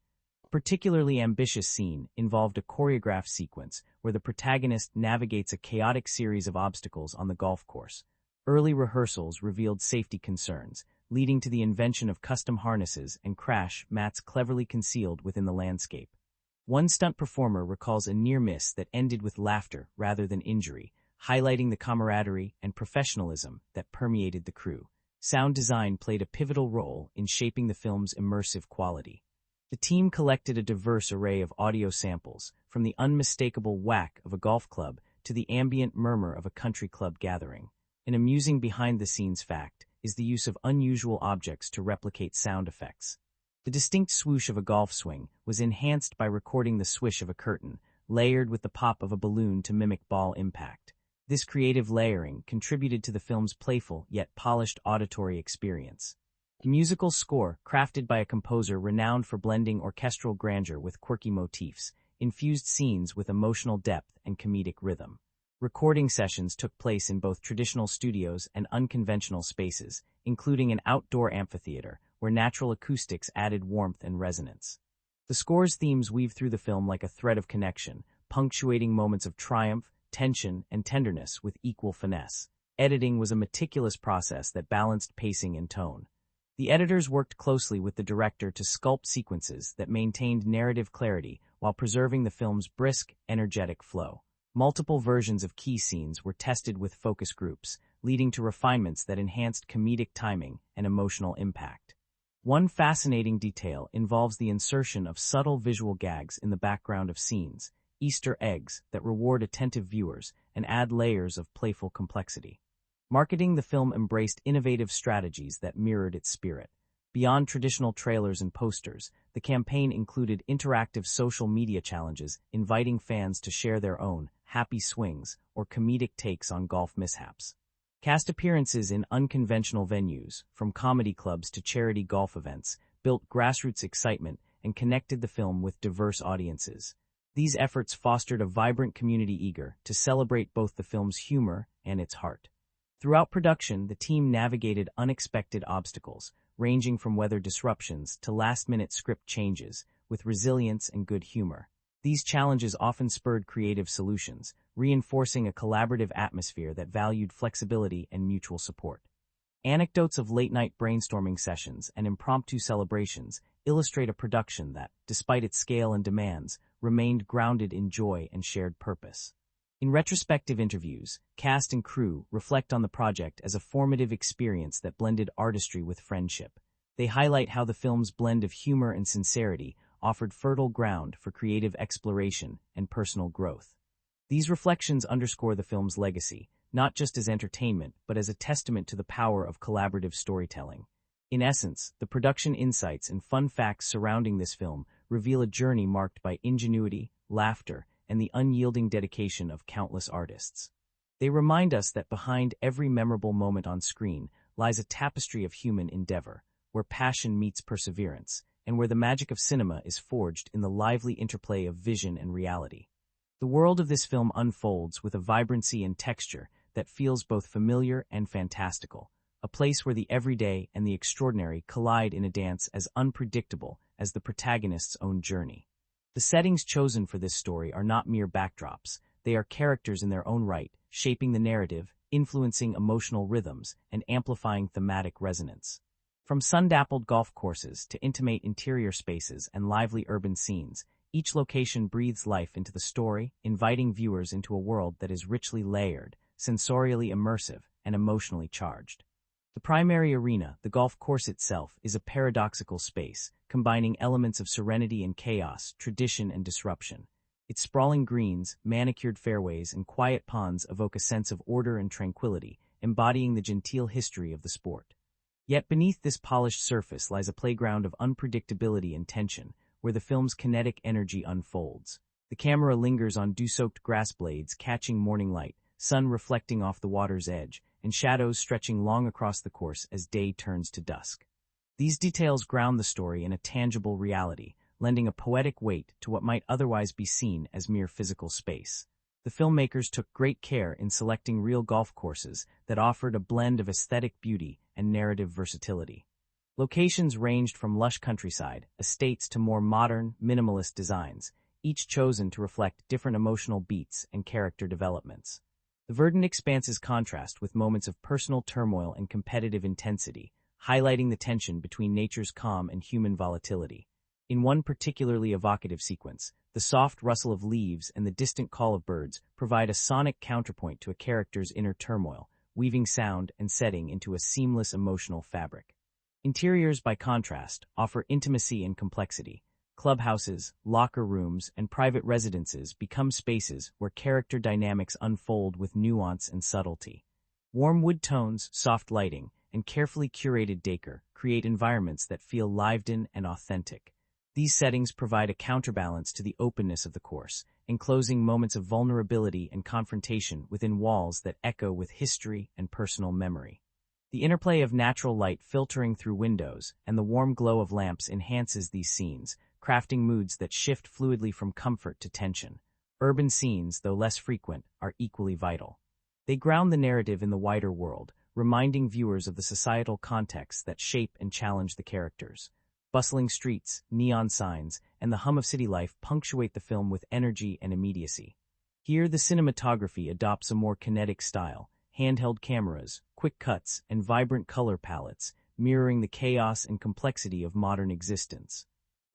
A particularly ambitious scene involved a choreographed sequence where the protagonist navigates a chaotic series of obstacles on the golf course. Early rehearsals revealed safety concerns, leading to the invention of custom harnesses and crash mats cleverly concealed within the landscape. One stunt performer recalls a near miss that ended with laughter rather than injury, highlighting the camaraderie and professionalism that permeated the crew. Sound design played a pivotal role in shaping the film's immersive quality. The team collected a diverse array of audio samples, from the unmistakable whack of a golf club to the ambient murmur of a country club gathering. An amusing behind-the-scenes fact is the use of unusual objects to replicate sound effects. The distinct swoosh of a golf swing was enhanced by recording the swish of a curtain, layered with the pop of a balloon to mimic ball impact. This creative layering contributed to the film's playful yet polished auditory experience. The musical score, crafted by a composer renowned for blending orchestral grandeur with quirky motifs, infused scenes with emotional depth and comedic rhythm. Recording sessions took place in both traditional studios and unconventional spaces, including an outdoor amphitheater, where natural acoustics added warmth and resonance. The score's themes weave through the film like a thread of connection, punctuating moments of triumph, tension, and tenderness with equal finesse. Editing was a meticulous process that balanced pacing and tone. The editors worked closely with the director to sculpt sequences that maintained narrative clarity while preserving the film's brisk, energetic flow. Multiple versions of key scenes were tested with focus groups, leading to refinements that enhanced comedic timing and emotional impact. One fascinating detail involves the insertion of subtle visual gags in the background of scenes, Easter eggs that reward attentive viewers and add layers of playful complexity. Marketing the film embraced innovative strategies that mirrored its spirit. Beyond traditional trailers and posters, the campaign included interactive social media challenges inviting fans to share their own happy swings or comedic takes on golf mishaps. Cast appearances in unconventional venues, from comedy clubs to charity golf events, built grassroots excitement and connected the film with diverse audiences. These efforts fostered a vibrant community eager to celebrate both the film's humor and its heart. Throughout production, the team navigated unexpected obstacles, ranging from weather disruptions to last-minute script changes, with resilience and good humor. These challenges often spurred creative solutions, reinforcing a collaborative atmosphere that valued flexibility and mutual support. Anecdotes of late-night brainstorming sessions and impromptu celebrations illustrate a production that, despite its scale and demands, remained grounded in joy and shared purpose. In retrospective interviews, cast and crew reflect on the project as a formative experience that blended artistry with friendship. They highlight how the film's blend of humor and sincerity offered fertile ground for creative exploration and personal growth. These reflections underscore the film's legacy, not just as entertainment, but as a testament to the power of collaborative storytelling. In essence, the production insights and fun facts surrounding this film reveal a journey marked by ingenuity, laughter, and the unyielding dedication of countless artists. They remind us that behind every memorable moment on screen lies a tapestry of human endeavor, where passion meets perseverance, and where the magic of cinema is forged in the lively interplay of vision and reality. The world of this film unfolds with a vibrancy and texture that feels both familiar and fantastical, a place where the everyday and the extraordinary collide in a dance as unpredictable as the protagonist's own journey. The settings chosen for this story are not mere backdrops. They are characters in their own right, shaping the narrative, influencing emotional rhythms, and amplifying thematic resonance. From sun-dappled golf courses to intimate interior spaces and lively urban scenes, each location breathes life into the story, inviting viewers into a world that is richly layered, sensorially immersive, and emotionally charged. The primary arena, the golf course itself, is a paradoxical space, combining elements of serenity and chaos, tradition and disruption. Its sprawling greens, manicured fairways, and quiet ponds evoke a sense of order and tranquility, embodying the genteel history of the sport. Yet beneath this polished surface lies a playground of unpredictability and tension, where the film's kinetic energy unfolds. The camera lingers on dew-soaked grass blades, catching morning light, sun reflecting off the water's edge, and shadows stretching long across the course as day turns to dusk. These details ground the story in a tangible reality, lending a poetic weight to what might otherwise be seen as mere physical space. The filmmakers took great care in selecting real golf courses that offered a blend of aesthetic beauty and narrative versatility. Locations ranged from lush countryside, estates to more modern, minimalist designs, each chosen to reflect different emotional beats and character developments. The verdant expanses contrast with moments of personal turmoil and competitive intensity, highlighting the tension between nature's calm and human volatility. In one particularly evocative sequence, the soft rustle of leaves and the distant call of birds provide a sonic counterpoint to a character's inner turmoil, weaving sound and setting into a seamless emotional fabric. Interiors, by contrast, offer intimacy and complexity. Clubhouses, locker rooms, and private residences become spaces where character dynamics unfold with nuance and subtlety. Warm wood tones, soft lighting, and carefully curated decor create environments that feel lived-in and authentic. These settings provide a counterbalance to the openness of the course, enclosing moments of vulnerability and confrontation within walls that echo with history and personal memory. The interplay of natural light filtering through windows and the warm glow of lamps enhances these scenes, crafting moods that shift fluidly from comfort to tension. Urban scenes, though less frequent, are equally vital. They ground the narrative in the wider world, reminding viewers of the societal contexts that shape and challenge the characters. Bustling streets, neon signs, and the hum of city life punctuate the film with energy and immediacy. Here, the cinematography adopts a more kinetic style, handheld cameras, quick cuts, and vibrant color palettes, mirroring the chaos and complexity of modern existence.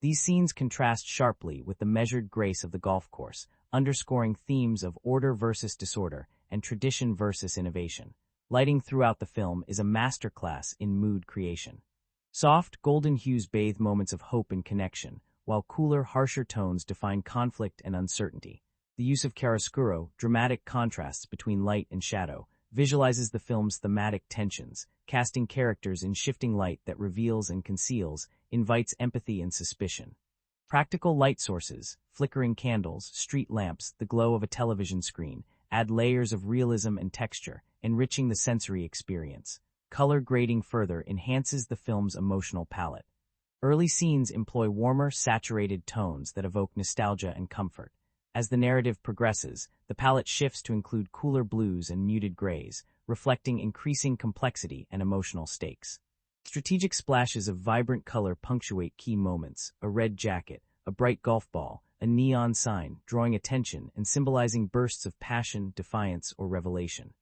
These scenes contrast sharply with the measured grace of the golf course, underscoring themes of order versus disorder and tradition versus innovation. Lighting throughout the film is a masterclass in mood creation. Soft, golden hues bathe moments of hope and connection, while cooler, harsher tones define conflict and uncertainty. The use of chiaroscuro, dramatic contrasts between light and shadow, visualizes the film's thematic tensions, casting characters in shifting light that reveals and conceals, invites empathy and suspicion. Practical light sources, flickering candles, street lamps, the glow of a television screen, add layers of realism and texture, enriching the sensory experience. Color grading further enhances the film's emotional palette. Early scenes employ warmer, saturated tones that evoke nostalgia and comfort. As the narrative progresses, the palette shifts to include cooler blues and muted grays, reflecting increasing complexity and emotional stakes. Strategic splashes of vibrant color punctuate key moments: a red jacket, a bright golf ball, a neon sign, drawing attention and symbolizing bursts of passion, defiance, or revelation.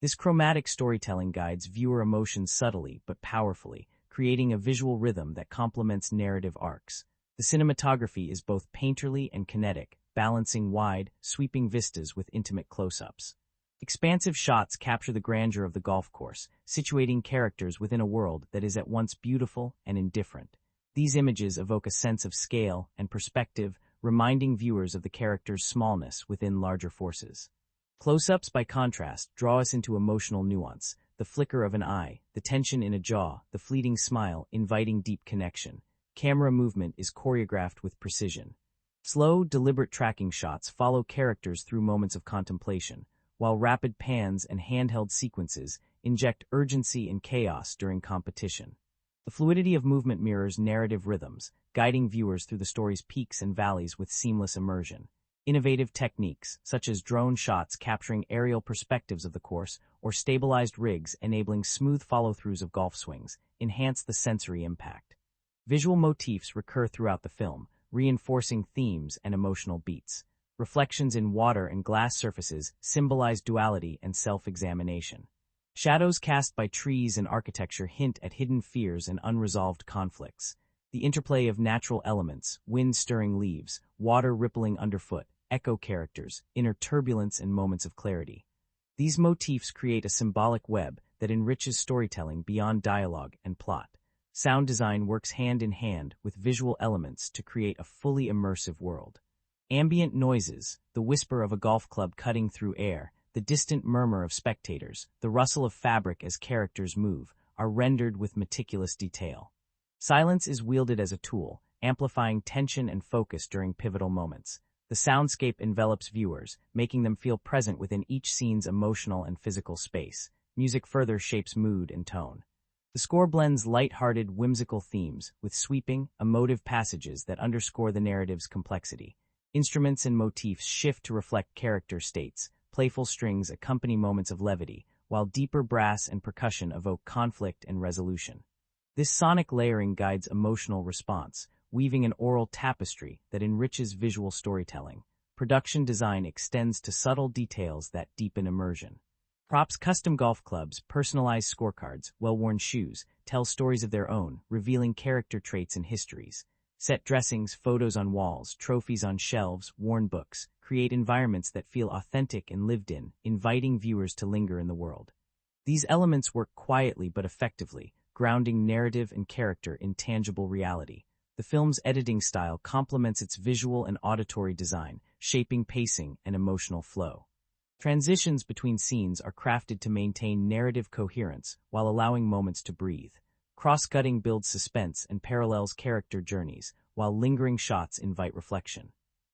This chromatic storytelling guides viewer emotions subtly but powerfully, creating a visual rhythm that complements narrative arcs. The cinematography is both painterly and kinetic, balancing wide, sweeping vistas with intimate close-ups. Expansive shots capture the grandeur of the golf course, situating characters within a world that is at once beautiful and indifferent. These images evoke a sense of scale and perspective, reminding viewers of the character's smallness within larger forces. Close-ups, by contrast, draw us into emotional nuance: the flicker of an eye, the tension in a jaw, the fleeting smile, inviting deep connection. Camera movement is choreographed with precision. Slow, deliberate tracking shots follow characters through moments of contemplation, while rapid pans and handheld sequences inject urgency and chaos during competition. The fluidity of movement mirrors narrative rhythms, guiding viewers through the story's peaks and valleys with seamless immersion. Innovative techniques, such as drone shots capturing aerial perspectives of the course or stabilized rigs enabling smooth follow-throughs of golf swings, enhance the sensory impact. Visual motifs recur throughout the film, reinforcing themes and emotional beats. Reflections in water and glass surfaces symbolize duality and self-examination. Shadows cast by trees and architecture hint at hidden fears and unresolved conflicts. The interplay of natural elements, wind stirring leaves, water rippling underfoot, echo characters, inner turbulence and moments of clarity. These motifs create a symbolic web that enriches storytelling beyond dialogue and plot. Sound design works hand in hand with visual elements to create a fully immersive world. Ambient noises, the whisper of a golf club cutting through air, the distant murmur of spectators, the rustle of fabric as characters move, are rendered with meticulous detail. Silence is wielded as a tool, amplifying tension and focus during pivotal moments. The soundscape envelops viewers, making them feel present within each scene's emotional and physical space. Music further shapes mood and tone. The score blends light-hearted, whimsical themes with sweeping, emotive passages that underscore the narrative's complexity. Instruments and motifs shift to reflect character states. Playful strings accompany moments of levity, while deeper brass and percussion evoke conflict and resolution. This sonic layering guides emotional response, weaving an oral tapestry that enriches visual storytelling. Production design extends to subtle details that deepen immersion. Props, custom golf clubs, personalized scorecards, well-worn shoes tell stories of their own, revealing character traits and histories. Set dressings, photos on walls, trophies on shelves, worn books create environments that feel authentic and lived in, inviting viewers to linger in the world. These elements work quietly but effectively, grounding narrative and character in tangible reality. The film's editing style complements its visual and auditory design, shaping pacing and emotional flow. Transitions between scenes are crafted to maintain narrative coherence while allowing moments to breathe. Cross-cutting builds suspense and parallels character journeys, while lingering shots invite reflection.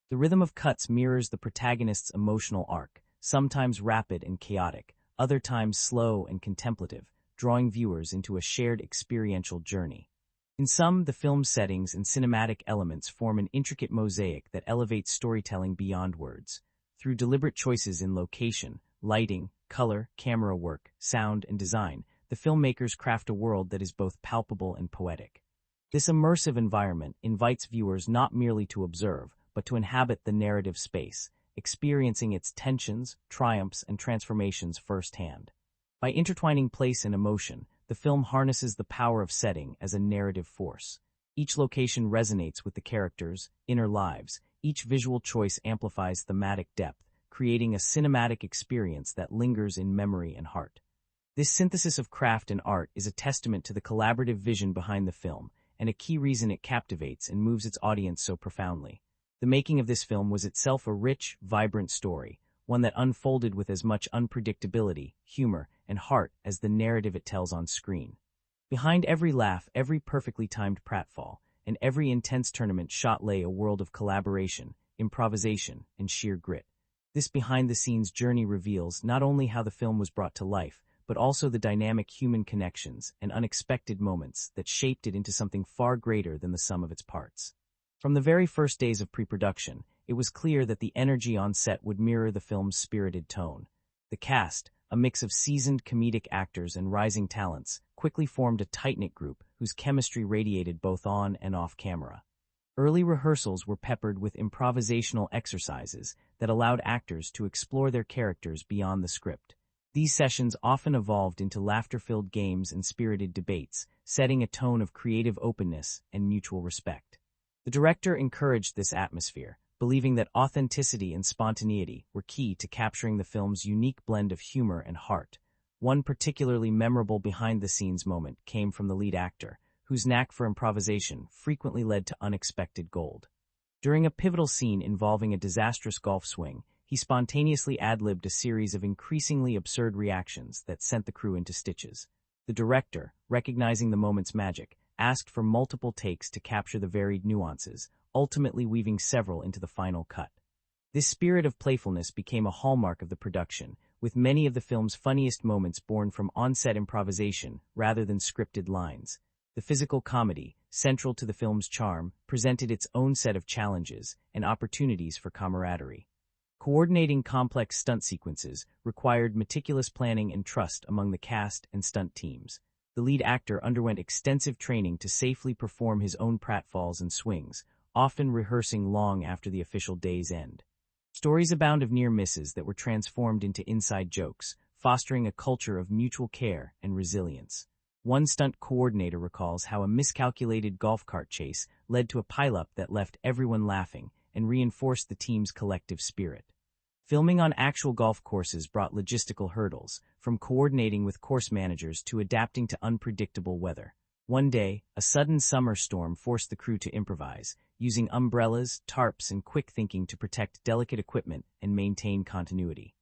The rhythm of cuts mirrors the protagonist's emotional arc, sometimes rapid and chaotic, other times slow and contemplative, drawing viewers into a shared experiential journey. In sum, the film's settings and cinematic elements form an intricate mosaic that elevates storytelling beyond words. Through deliberate choices in location, lighting, color, camera work, sound, and design, the filmmakers craft a world that is both palpable and poetic. This immersive environment invites viewers not merely to observe, but to inhabit the narrative space, experiencing its tensions, triumphs, and transformations firsthand. By intertwining place and emotion, the film harnesses the power of setting as a narrative force. Each location resonates with the characters' inner lives. Each visual choice amplifies thematic depth, creating a cinematic experience that lingers in memory and heart. This synthesis of craft and art is a testament to the collaborative vision behind the film, and a key reason it captivates and moves its audience so profoundly. The making of this film was itself a rich, vibrant story, one that unfolded with as much unpredictability, humor, and heart as the narrative it tells on screen. Behind every laugh, every perfectly timed pratfall, and every intense tournament shot lay a world of collaboration, improvisation, and sheer grit. This behind-the-scenes journey reveals not only how the film was brought to life, but also the dynamic human connections and unexpected moments that shaped it into something far greater than the sum of its parts. From the very first days of pre-production, it was clear that the energy on set would mirror the film's spirited tone. The cast, a mix of seasoned comedic actors and rising talents, quickly formed a tight-knit group whose chemistry radiated both on and off camera. Early rehearsals were peppered with improvisational exercises that allowed actors to explore their characters beyond the script. These sessions often evolved into laughter-filled games and spirited debates, setting a tone of creative openness and mutual respect. The director encouraged this atmosphere, believing that authenticity and spontaneity were key to capturing the film's unique blend of humor and heart. One particularly memorable behind-the-scenes moment came from the lead actor, whose knack for improvisation frequently led to unexpected gold. During a pivotal scene involving a disastrous golf swing, he spontaneously ad-libbed a series of increasingly absurd reactions that sent the crew into stitches. The director, recognizing the moment's magic, asked for multiple takes to capture the varied nuances, ultimately weaving several into the final cut. This spirit of playfulness became a hallmark of the production, with many of the film's funniest moments born from on-set improvisation rather than scripted lines. The physical comedy, central to the film's charm, presented its own set of challenges and opportunities for camaraderie. Coordinating complex stunt sequences required meticulous planning and trust among the cast and stunt teams. The lead actor underwent extensive training to safely perform his own pratfalls and swings, often rehearsing long after the official day's end. Stories abound of near misses that were transformed into inside jokes, fostering a culture of mutual care and resilience. One stunt coordinator recalls how a miscalculated golf cart chase led to a pileup that left everyone laughing and reinforced the team's collective spirit. Filming on actual golf courses brought logistical hurdles, from coordinating with course managers to adapting to unpredictable weather. One day, a sudden summer storm forced the crew to improvise, using umbrellas, tarps, and quick thinking to protect delicate equipment and maintain continuity.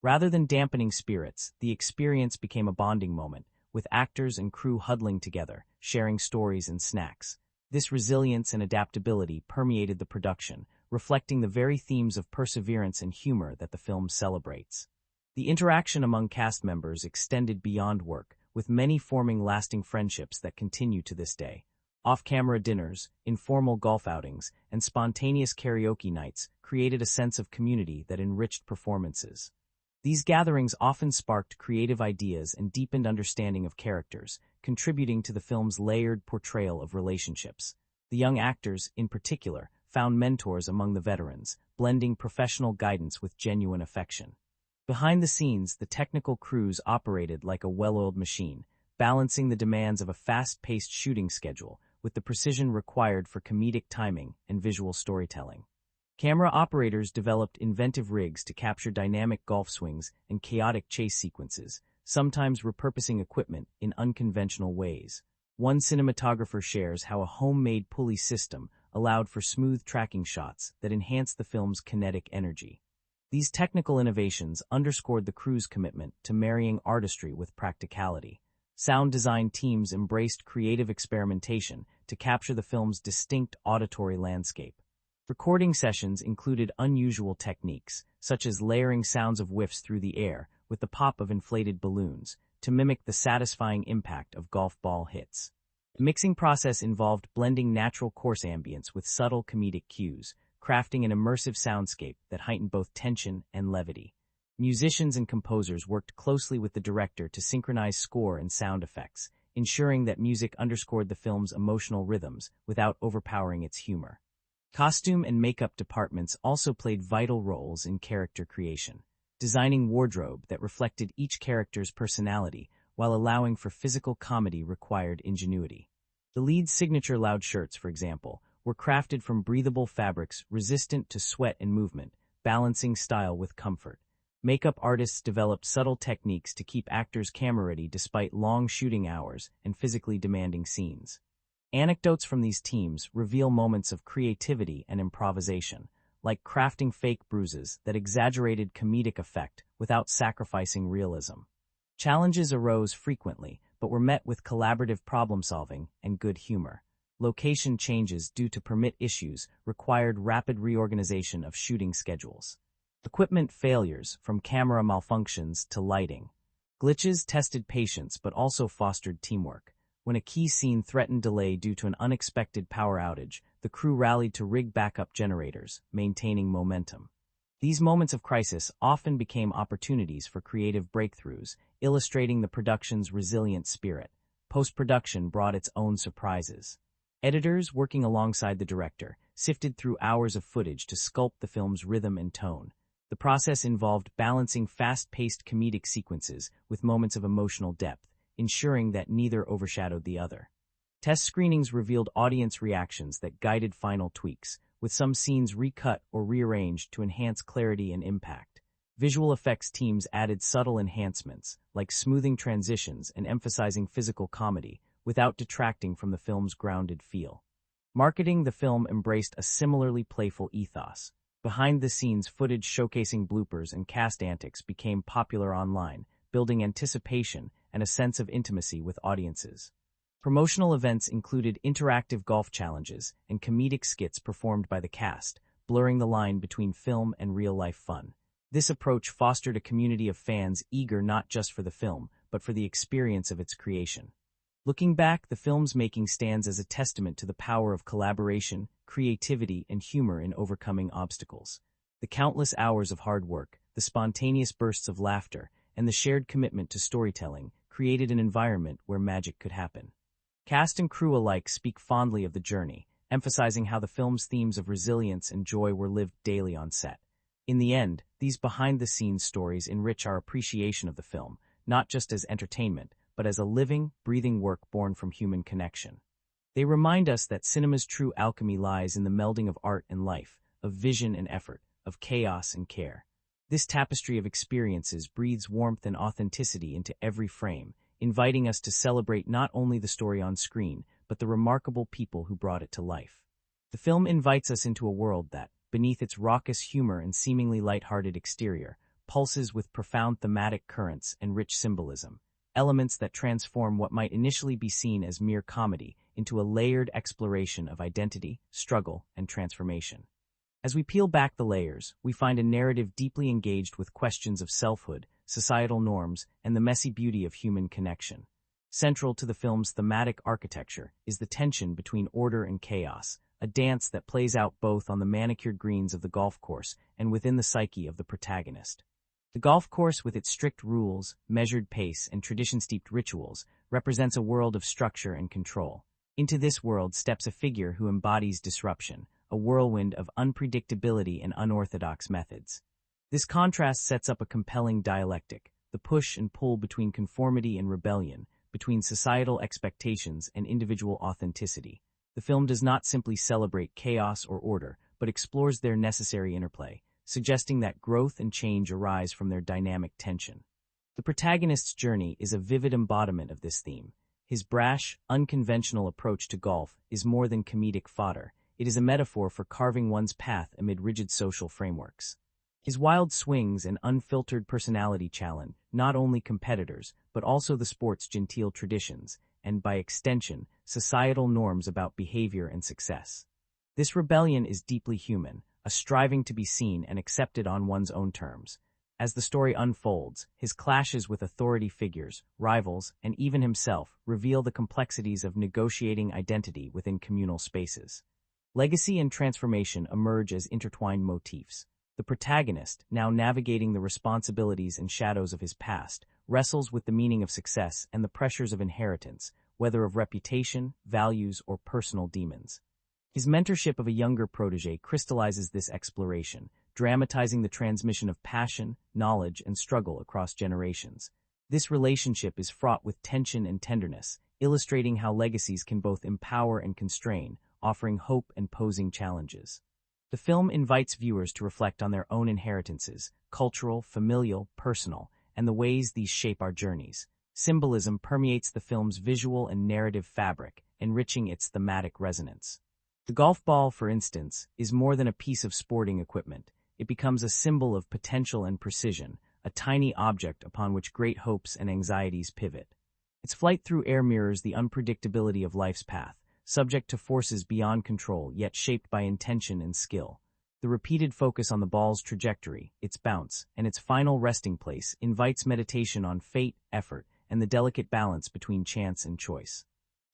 Rather than dampening spirits, the experience became a bonding moment, with actors and crew huddling together, sharing stories and snacks. This resilience and adaptability permeated the production, reflecting the very themes of perseverance and humor that the film celebrates. The interaction among cast members extended beyond work, with many forming lasting friendships that continue to this day. Off-camera dinners, informal golf outings, and spontaneous karaoke nights created a sense of community that enriched performances. These gatherings often sparked creative ideas and deepened understanding of characters, contributing to the film's layered portrayal of relationships. The young actors, in particular, found mentors among the veterans, blending professional guidance with genuine affection. Behind the scenes, the technical crews operated like a well-oiled machine, balancing the demands of a fast-paced shooting schedule with the precision required for comedic timing and visual storytelling. Camera operators developed inventive rigs to capture dynamic golf swings and chaotic chase sequences, sometimes repurposing equipment in unconventional ways. One cinematographer shares how a homemade pulley system allowed for smooth tracking shots that enhanced the film's kinetic energy. These technical innovations underscored the crew's commitment to marrying artistry with practicality. Sound design teams embraced creative experimentation to capture the film's distinct auditory landscape. Recording sessions included unusual techniques, such as layering sounds of whiffs through the air with the pop of inflated balloons, to mimic the satisfying impact of golf ball hits. The mixing process involved blending natural coarse ambience with subtle comedic cues, crafting an immersive soundscape that heightened both tension and levity. Musicians and composers worked closely with the director to synchronize score and sound effects, ensuring that music underscored the film's emotional rhythms without overpowering its humor. Costume and makeup departments also played vital roles in character creation, designing wardrobe that reflected each character's personality while allowing for physical comedy required ingenuity. The lead's signature loud shirts, for example, were crafted from breathable fabrics resistant to sweat and movement, balancing style with comfort. Makeup artists developed subtle techniques to keep actors camera-ready despite long shooting hours and physically demanding scenes. Anecdotes from these teams reveal moments of creativity and improvisation, like crafting fake bruises that exaggerated comedic effect without sacrificing realism. Challenges arose frequently, but were met with collaborative problem-solving and good humor. Location changes due to permit issues required rapid reorganization of shooting schedules. Equipment failures, from camera malfunctions to lighting. Glitches tested patience but also fostered teamwork. When a key scene threatened delay due to an unexpected power outage, the crew rallied to rig backup generators, maintaining momentum. These moments of crisis often became opportunities for creative breakthroughs, illustrating the production's resilient spirit. Post-production brought its own surprises. Editors, working alongside the director, sifted through hours of footage to sculpt the film's rhythm and tone. The process involved balancing fast-paced comedic sequences with moments of emotional depth, ensuring that neither overshadowed the other. Test screenings revealed audience reactions that guided final tweaks, with some scenes recut or rearranged to enhance clarity and impact. Visual effects teams added subtle enhancements, like smoothing transitions and emphasizing physical comedy, without detracting from the film's grounded feel. Marketing the film embraced a similarly playful ethos. Behind-the-scenes footage showcasing bloopers and cast antics became popular online, building anticipation and a sense of intimacy with audiences. Promotional events included interactive golf challenges and comedic skits performed by the cast, blurring the line between film and real-life fun. This approach fostered a community of fans eager not just for the film, but for the experience of its creation. Looking back, the film's making stands as a testament to the power of collaboration, creativity, and humor in overcoming obstacles. The countless hours of hard work, the spontaneous bursts of laughter, and the shared commitment to storytelling created an environment where magic could happen. Cast and crew alike speak fondly of the journey, emphasizing how the film's themes of resilience and joy were lived daily on set. In the end, these behind-the-scenes stories enrich our appreciation of the film, not just as entertainment, but as a living, breathing work born from human connection. They remind us that cinema's true alchemy lies in the melding of art and life, of vision and effort, of chaos and care. This tapestry of experiences breathes warmth and authenticity into every frame, inviting us to celebrate not only the story on screen, but the remarkable people who brought it to life. The film invites us into a world that, beneath its raucous humor and seemingly light-hearted exterior, pulses with profound thematic currents and rich symbolism, elements that transform what might initially be seen as mere comedy into a layered exploration of identity, struggle, and transformation. As we peel back the layers, we find a narrative deeply engaged with questions of selfhood, societal norms, and the messy beauty of human connection. Central to the film's thematic architecture is the tension between order and chaos, a dance that plays out both on the manicured greens of the golf course and within the psyche of the protagonist. The golf course, with its strict rules, measured pace, and tradition-steeped rituals, represents a world of structure and control. Into this world steps a figure who embodies disruption, a whirlwind of unpredictability and unorthodox methods. This contrast sets up a compelling dialectic, the push and pull between conformity and rebellion, between societal expectations and individual authenticity. The film does not simply celebrate chaos or order, but explores their necessary interplay, suggesting that growth and change arise from their dynamic tension. The protagonist's journey is a vivid embodiment of this theme. His brash, unconventional approach to golf is more than comedic fodder. It is a metaphor for carving one's path amid rigid social frameworks. His wild swings and unfiltered personality challenge not only competitors, but also the sport's genteel traditions, and by extension, societal norms about behavior and success. This rebellion is deeply human, a striving to be seen and accepted on one's own terms. As the story unfolds, his clashes with authority figures, rivals, and even himself reveal the complexities of negotiating identity within communal spaces. Legacy and transformation emerge as intertwined motifs. The protagonist, now navigating the responsibilities and shadows of his past, wrestles with the meaning of success and the pressures of inheritance, whether of reputation, values, or personal demons. His mentorship of a younger protege crystallizes this exploration, dramatizing the transmission of passion, knowledge, and struggle across generations. This relationship is fraught with tension and tenderness, illustrating how legacies can both empower and constrain, offering hope and posing challenges. The film invites viewers to reflect on their own inheritances, cultural, familial, personal, and the ways these shape our journeys. Symbolism permeates the film's visual and narrative fabric, enriching its thematic resonance. The golf ball, for instance, is more than a piece of sporting equipment. It becomes a symbol of potential and precision, a tiny object upon which great hopes and anxieties pivot. Its flight through air mirrors the unpredictability of life's path, subject to forces beyond control yet shaped by intention and skill. The repeated focus on the ball's trajectory, its bounce, and its final resting place invites meditation on fate, effort, and the delicate balance between chance and choice.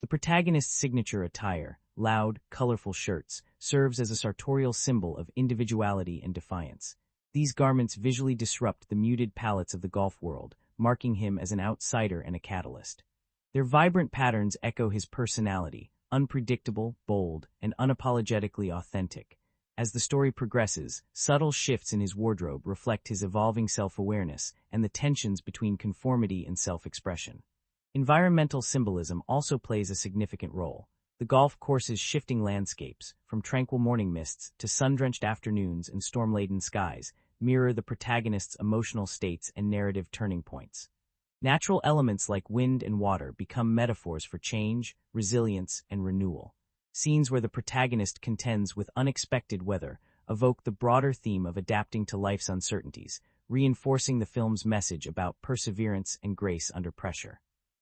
The protagonist's signature attire, loud, colorful shirts, serves as a sartorial symbol of individuality and defiance. These garments visually disrupt the muted palettes of the golf world, marking him as an outsider and a catalyst. Their vibrant patterns echo his personality, unpredictable, bold, and unapologetically authentic. As the story progresses, subtle shifts in his wardrobe reflect his evolving self-awareness and the tensions between conformity and self-expression. Environmental symbolism also plays a significant role. The golf course's shifting landscapes, from tranquil morning mists to sun-drenched afternoons and storm-laden skies, mirror the protagonist's emotional states and narrative turning points. Natural elements like wind and water become metaphors for change, resilience, and renewal. Scenes where the protagonist contends with unexpected weather evoke the broader theme of adapting to life's uncertainties, reinforcing the film's message about perseverance and grace under pressure.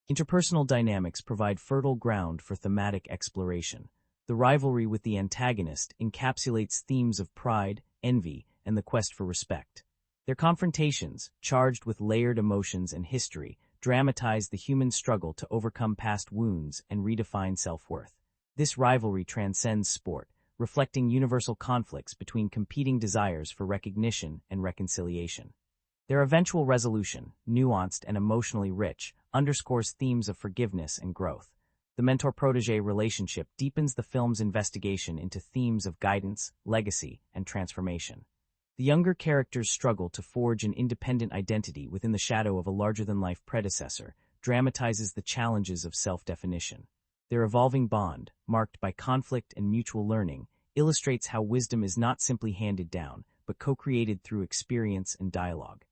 Interpersonal dynamics provide fertile ground for thematic exploration. The rivalry with the antagonist encapsulates themes of pride, envy, and the quest for respect. Their confrontations, charged with layered emotions and history, dramatize the human struggle to overcome past wounds and redefine self-worth. This rivalry transcends sport, reflecting universal conflicts between competing desires for recognition and reconciliation. Their eventual resolution, nuanced and emotionally rich, underscores themes of forgiveness and growth. The mentor-protege relationship deepens the film's investigation into themes of guidance, legacy, and transformation. The younger character's struggle to forge an independent identity within the shadow of a larger-than-life predecessor dramatizes the challenges of self-definition. Their evolving bond, marked by conflict and mutual learning, illustrates how wisdom is not simply handed down, but co-created through experience and dialogue.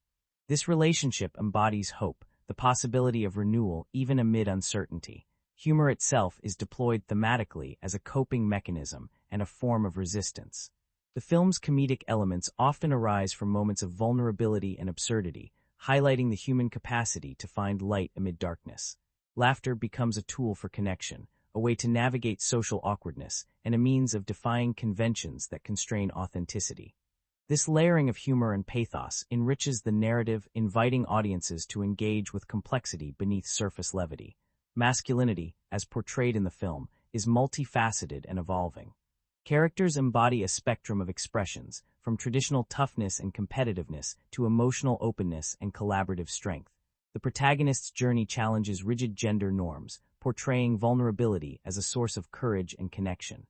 This relationship embodies hope, the possibility of renewal even amid uncertainty. Humor itself is deployed thematically as a coping mechanism and a form of resistance. The film's comedic elements often arise from moments of vulnerability and absurdity, highlighting the human capacity to find light amid darkness. Laughter becomes a tool for connection, a way to navigate social awkwardness, and a means of defying conventions that constrain authenticity. This layering of humor and pathos enriches the narrative, inviting audiences to engage with complexity beneath surface levity. Masculinity, as portrayed in the film, is multifaceted and evolving. Characters embody a spectrum of expressions, from traditional toughness and competitiveness to emotional openness and collaborative strength. The protagonist's journey challenges rigid gender norms, portraying vulnerability as a source of courage and connection.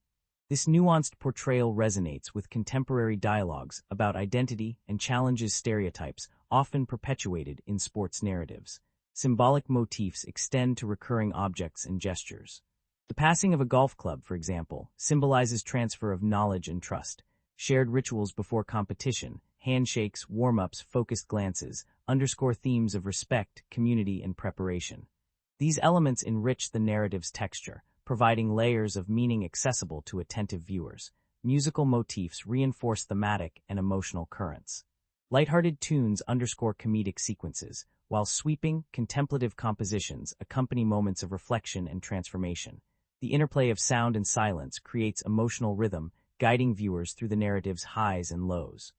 This nuanced portrayal resonates with contemporary dialogues about identity and challenges stereotypes often perpetuated in sports narratives. Symbolic motifs extend to recurring objects and gestures. The passing of a golf club, for example, symbolizes transfer of knowledge and trust. Shared rituals before competition, handshakes, warm-ups, focused glances, underscore themes of respect, community, and preparation. These elements enrich the narrative's texture, providing layers of meaning accessible to attentive viewers. Musical motifs reinforce thematic and emotional currents. Lighthearted tunes underscore comedic sequences, while sweeping, contemplative compositions accompany moments of reflection and transformation. The interplay of sound and silence creates emotional rhythm, guiding viewers through the narrative's highs and lows.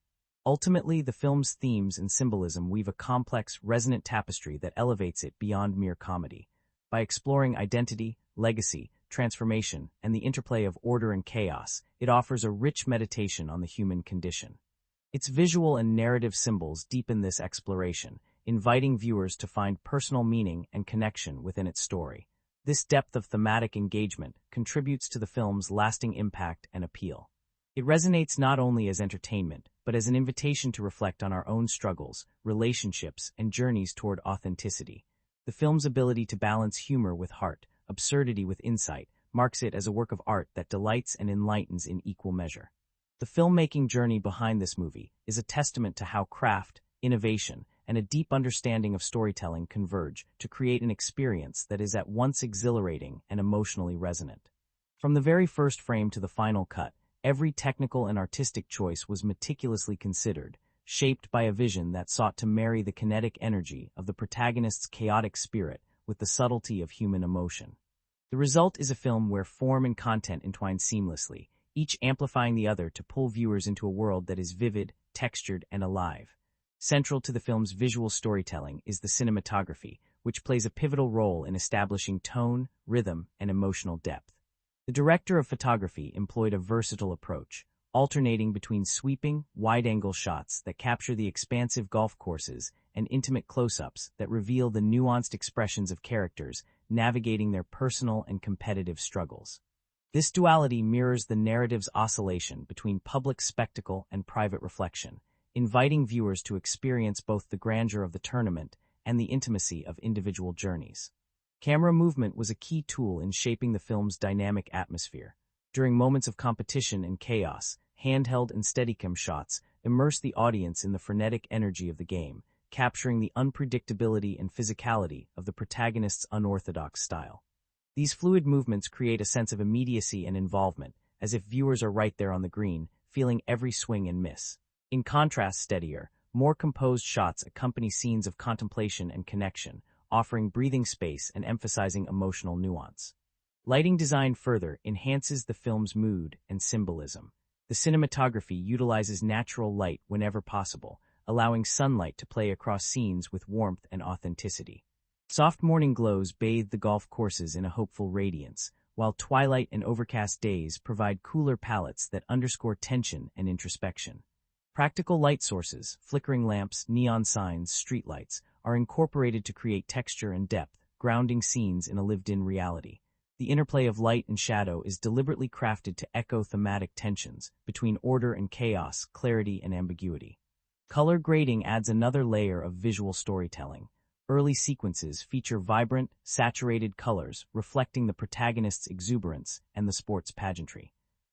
Ultimately, the film's themes and symbolism weave a complex, resonant tapestry that elevates it beyond mere comedy. By exploring identity, legacy, transformation, and the interplay of order and chaos, it offers a rich meditation on the human condition. Its visual and narrative symbols deepen this exploration, inviting viewers to find personal meaning and connection within its story. This depth of thematic engagement contributes to the film's lasting impact and appeal. It resonates not only as entertainment, but as an invitation to reflect on our own struggles, relationships, and journeys toward authenticity. The film's ability to balance humor with heart, absurdity with insight, marks it as a work of art that delights and enlightens in equal measure. The filmmaking journey behind this movie is a testament to how craft, innovation, and a deep understanding of storytelling converge to create an experience that is at once exhilarating and emotionally resonant. From the very first frame to the final cut, every technical and artistic choice was meticulously considered, shaped by a vision that sought to marry the kinetic energy of the protagonist's chaotic spirit with the subtlety of human emotion. The result is a film where form and content entwine seamlessly, each amplifying the other to pull viewers into a world that is vivid, textured, and alive. Central to the film's visual storytelling is the cinematography, which plays a pivotal role in establishing tone, rhythm, and emotional depth. The director of photography employed a versatile approach, alternating between sweeping, wide-angle shots that capture the expansive golf courses and intimate close-ups that reveal the nuanced expressions of characters navigating their personal and competitive struggles. This duality mirrors the narrative's oscillation between public spectacle and private reflection, inviting viewers to experience both the grandeur of the tournament and the intimacy of individual journeys. Camera movement was a key tool in shaping the film's dynamic atmosphere. During moments of competition and chaos, handheld and Steadicam shots immerse the audience in the frenetic energy of the game, capturing the unpredictability and physicality of the protagonist's unorthodox style. These fluid movements create a sense of immediacy and involvement, as if viewers are right there on the green, feeling every swing and miss. In contrast, steadier, more composed shots accompany scenes of contemplation and connection, offering breathing space and emphasizing emotional nuance. Lighting design further enhances the film's mood and symbolism. The cinematography utilizes natural light whenever possible, allowing sunlight to play across scenes with warmth and authenticity. Soft morning glows bathe the golf courses in a hopeful radiance, while twilight and overcast days provide cooler palettes that underscore tension and introspection. Practical light sources, flickering lamps, neon signs, streetlights, are incorporated to create texture and depth, grounding scenes in a lived-in reality. The interplay of light and shadow is deliberately crafted to echo thematic tensions between order and chaos, clarity and ambiguity. Color grading adds another layer of visual storytelling. Early sequences feature vibrant, saturated colors reflecting the protagonist's exuberance and the sport's pageantry.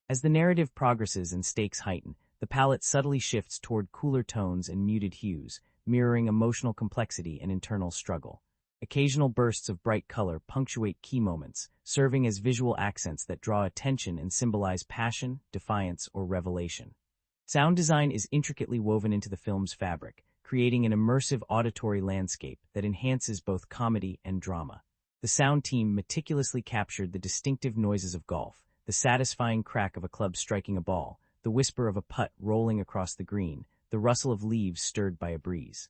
As the narrative progresses and stakes heighten, the palette subtly shifts toward cooler tones and muted hues, mirroring emotional complexity and internal struggle. Occasional bursts of bright color punctuate key moments, serving as visual accents that draw attention and symbolize passion, defiance, or revelation. Sound design is intricately woven into the film's fabric, creating an immersive auditory landscape that enhances both comedy and drama. The sound team meticulously captured the distinctive noises of golf, the satisfying crack of a club striking a ball, the whisper of a putt rolling across the green, the rustle of leaves stirred by a breeze.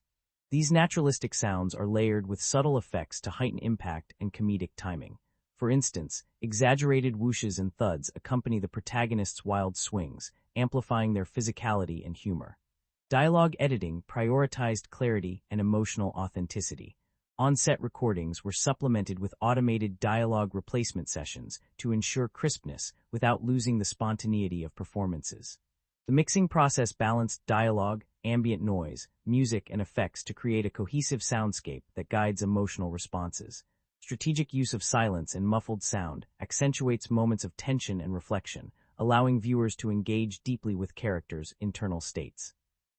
These naturalistic sounds are layered with subtle effects to heighten impact and comedic timing. For instance, exaggerated whooshes and thuds accompany the protagonist's wild swings, amplifying their physicality and humor. Dialogue editing prioritized clarity and emotional authenticity. On-set recordings were supplemented with automated dialogue replacement sessions to ensure crispness without losing the spontaneity of performances. The mixing process balanced dialogue, ambient noise, music, and effects to create a cohesive soundscape that guides emotional responses. Strategic use of silence and muffled sound accentuates moments of tension and reflection, allowing viewers to engage deeply with characters' internal states.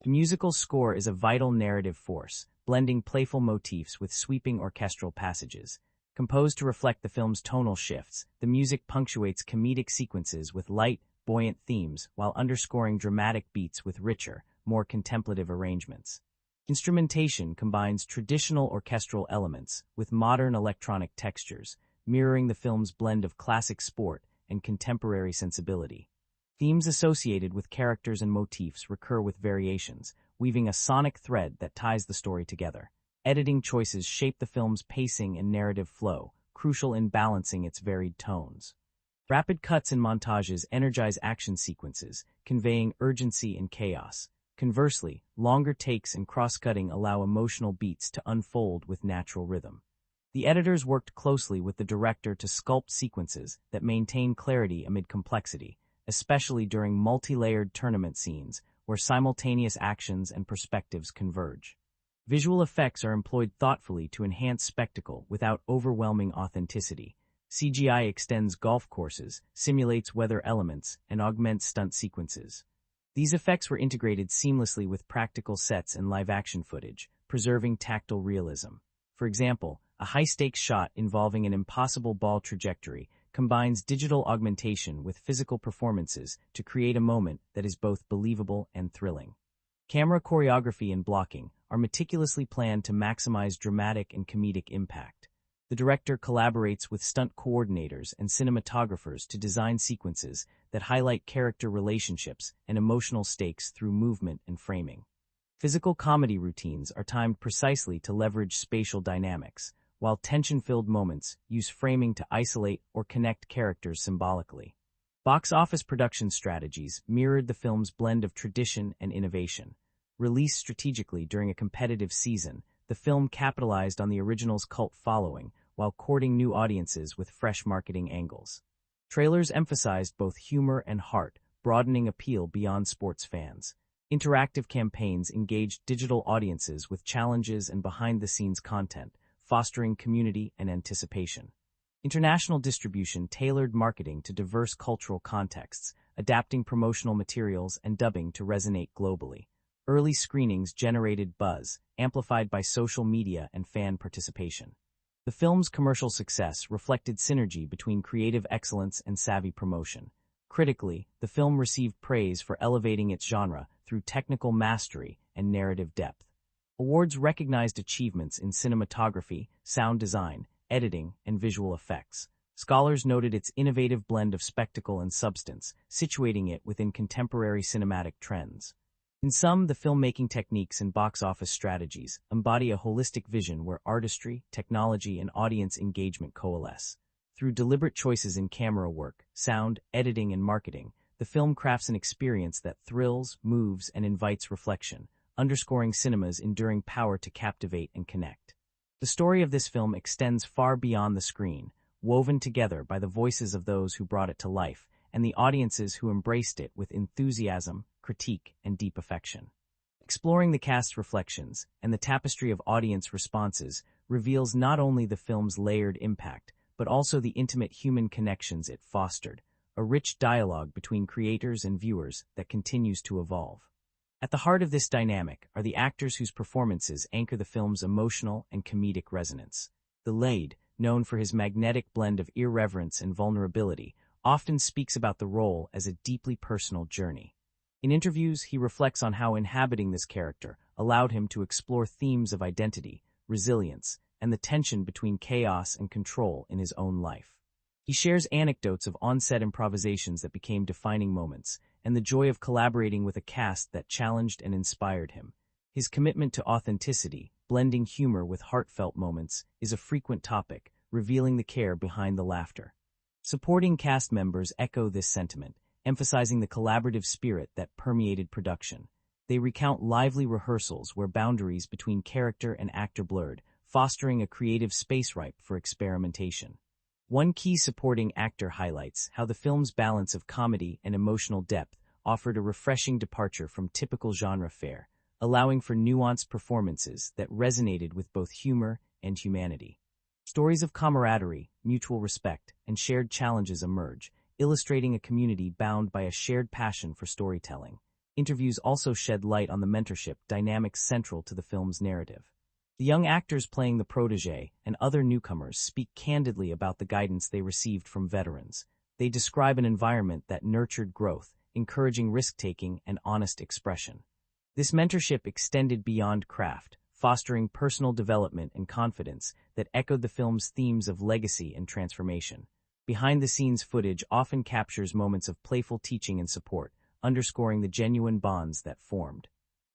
The musical score is a vital narrative force, blending playful motifs with sweeping orchestral passages. Composed to reflect the film's tonal shifts, the music punctuates comedic sequences with light, buoyant themes while underscoring dramatic beats with richer, more contemplative arrangements. Instrumentation combines traditional orchestral elements with modern electronic textures, mirroring the film's blend of classic sport and contemporary sensibility. Themes associated with characters and motifs recur with variations, weaving a sonic thread that ties the story together. Editing choices shape the film's pacing and narrative flow, crucial in balancing its varied tones. Rapid cuts and montages energize action sequences, conveying urgency and chaos. Conversely, longer takes and cross-cutting allow emotional beats to unfold with natural rhythm. The editors worked closely with the director to sculpt sequences that maintain clarity amid complexity, especially during multi-layered tournament scenes where simultaneous actions and perspectives converge. Visual effects are employed thoughtfully to enhance spectacle without overwhelming authenticity. CGI extends golf courses, simulates weather elements, and augments stunt sequences. These effects were integrated seamlessly with practical sets and live-action footage, preserving tactile realism. For example, a high-stakes shot involving an impossible ball trajectory combines digital augmentation with physical performances to create a moment that is both believable and thrilling. Camera choreography and blocking are meticulously planned to maximize dramatic and comedic impact. The director collaborates with stunt coordinators and cinematographers to design sequences that highlight character relationships and emotional stakes through movement and framing. Physical comedy routines are timed precisely to leverage spatial dynamics, while tension-filled moments use framing to isolate or connect characters symbolically. Box office production strategies mirrored the film's blend of tradition and innovation. Released strategically during a competitive season, the film capitalized on the original's cult following while courting new audiences with fresh marketing angles. Trailers emphasized both humor and heart, broadening appeal beyond sports fans. Interactive campaigns engaged digital audiences with challenges and behind-the-scenes content, fostering community and anticipation. International distribution tailored marketing to diverse cultural contexts, adapting promotional materials and dubbing to resonate globally. Early screenings generated buzz, amplified by social media and fan participation. The film's commercial success reflected synergy between creative excellence and savvy promotion. Critically, the film received praise for elevating its genre through technical mastery and narrative depth. Awards recognized achievements in cinematography, sound design, editing, and visual effects. Scholars noted its innovative blend of spectacle and substance, situating it within contemporary cinematic trends. In sum, the filmmaking techniques and box office strategies embody a holistic vision where artistry, technology, and audience engagement coalesce. Through deliberate choices in camera work, sound, editing, and marketing, the film crafts an experience that thrills, moves, and invites reflection, underscoring cinema's enduring power to captivate and connect. The story of this film extends far beyond the screen, woven together by the voices of those who brought it to life and the audiences who embraced it with enthusiasm, critique, and deep affection. Exploring the cast's reflections and the tapestry of audience responses reveals not only the film's layered impact, but also the intimate human connections it fostered, a rich dialogue between creators and viewers that continues to evolve. At the heart of this dynamic are the actors whose performances anchor the film's emotional and comedic resonance. The lead, known for his magnetic blend of irreverence and vulnerability, often speaks about the role as a deeply personal journey. In interviews, he reflects on how inhabiting this character allowed him to explore themes of identity, resilience, and the tension between chaos and control in his own life. He shares anecdotes of on-set improvisations that became defining moments, and the joy of collaborating with a cast that challenged and inspired him. His commitment to authenticity, blending humor with heartfelt moments, is a frequent topic, revealing the care behind the laughter. Supporting cast members echo this sentiment, emphasizing the collaborative spirit that permeated production. They recount lively rehearsals where boundaries between character and actor blurred, fostering a creative space ripe for experimentation. One key supporting actor highlights how the film's balance of comedy and emotional depth offered a refreshing departure from typical genre fare, allowing for nuanced performances that resonated with both humor and humanity. Stories of camaraderie, mutual respect, and shared challenges emerge, illustrating a community bound by a shared passion for storytelling. Interviews also shed light on the mentorship dynamics central to the film's narrative. The young actors playing the protégé and other newcomers speak candidly about the guidance they received from veterans. They describe an environment that nurtured growth, encouraging risk-taking and honest expression. This mentorship extended beyond craft, fostering personal development and confidence that echoed the film's themes of legacy and transformation. Behind-the-scenes footage often captures moments of playful teaching and support, underscoring the genuine bonds that formed.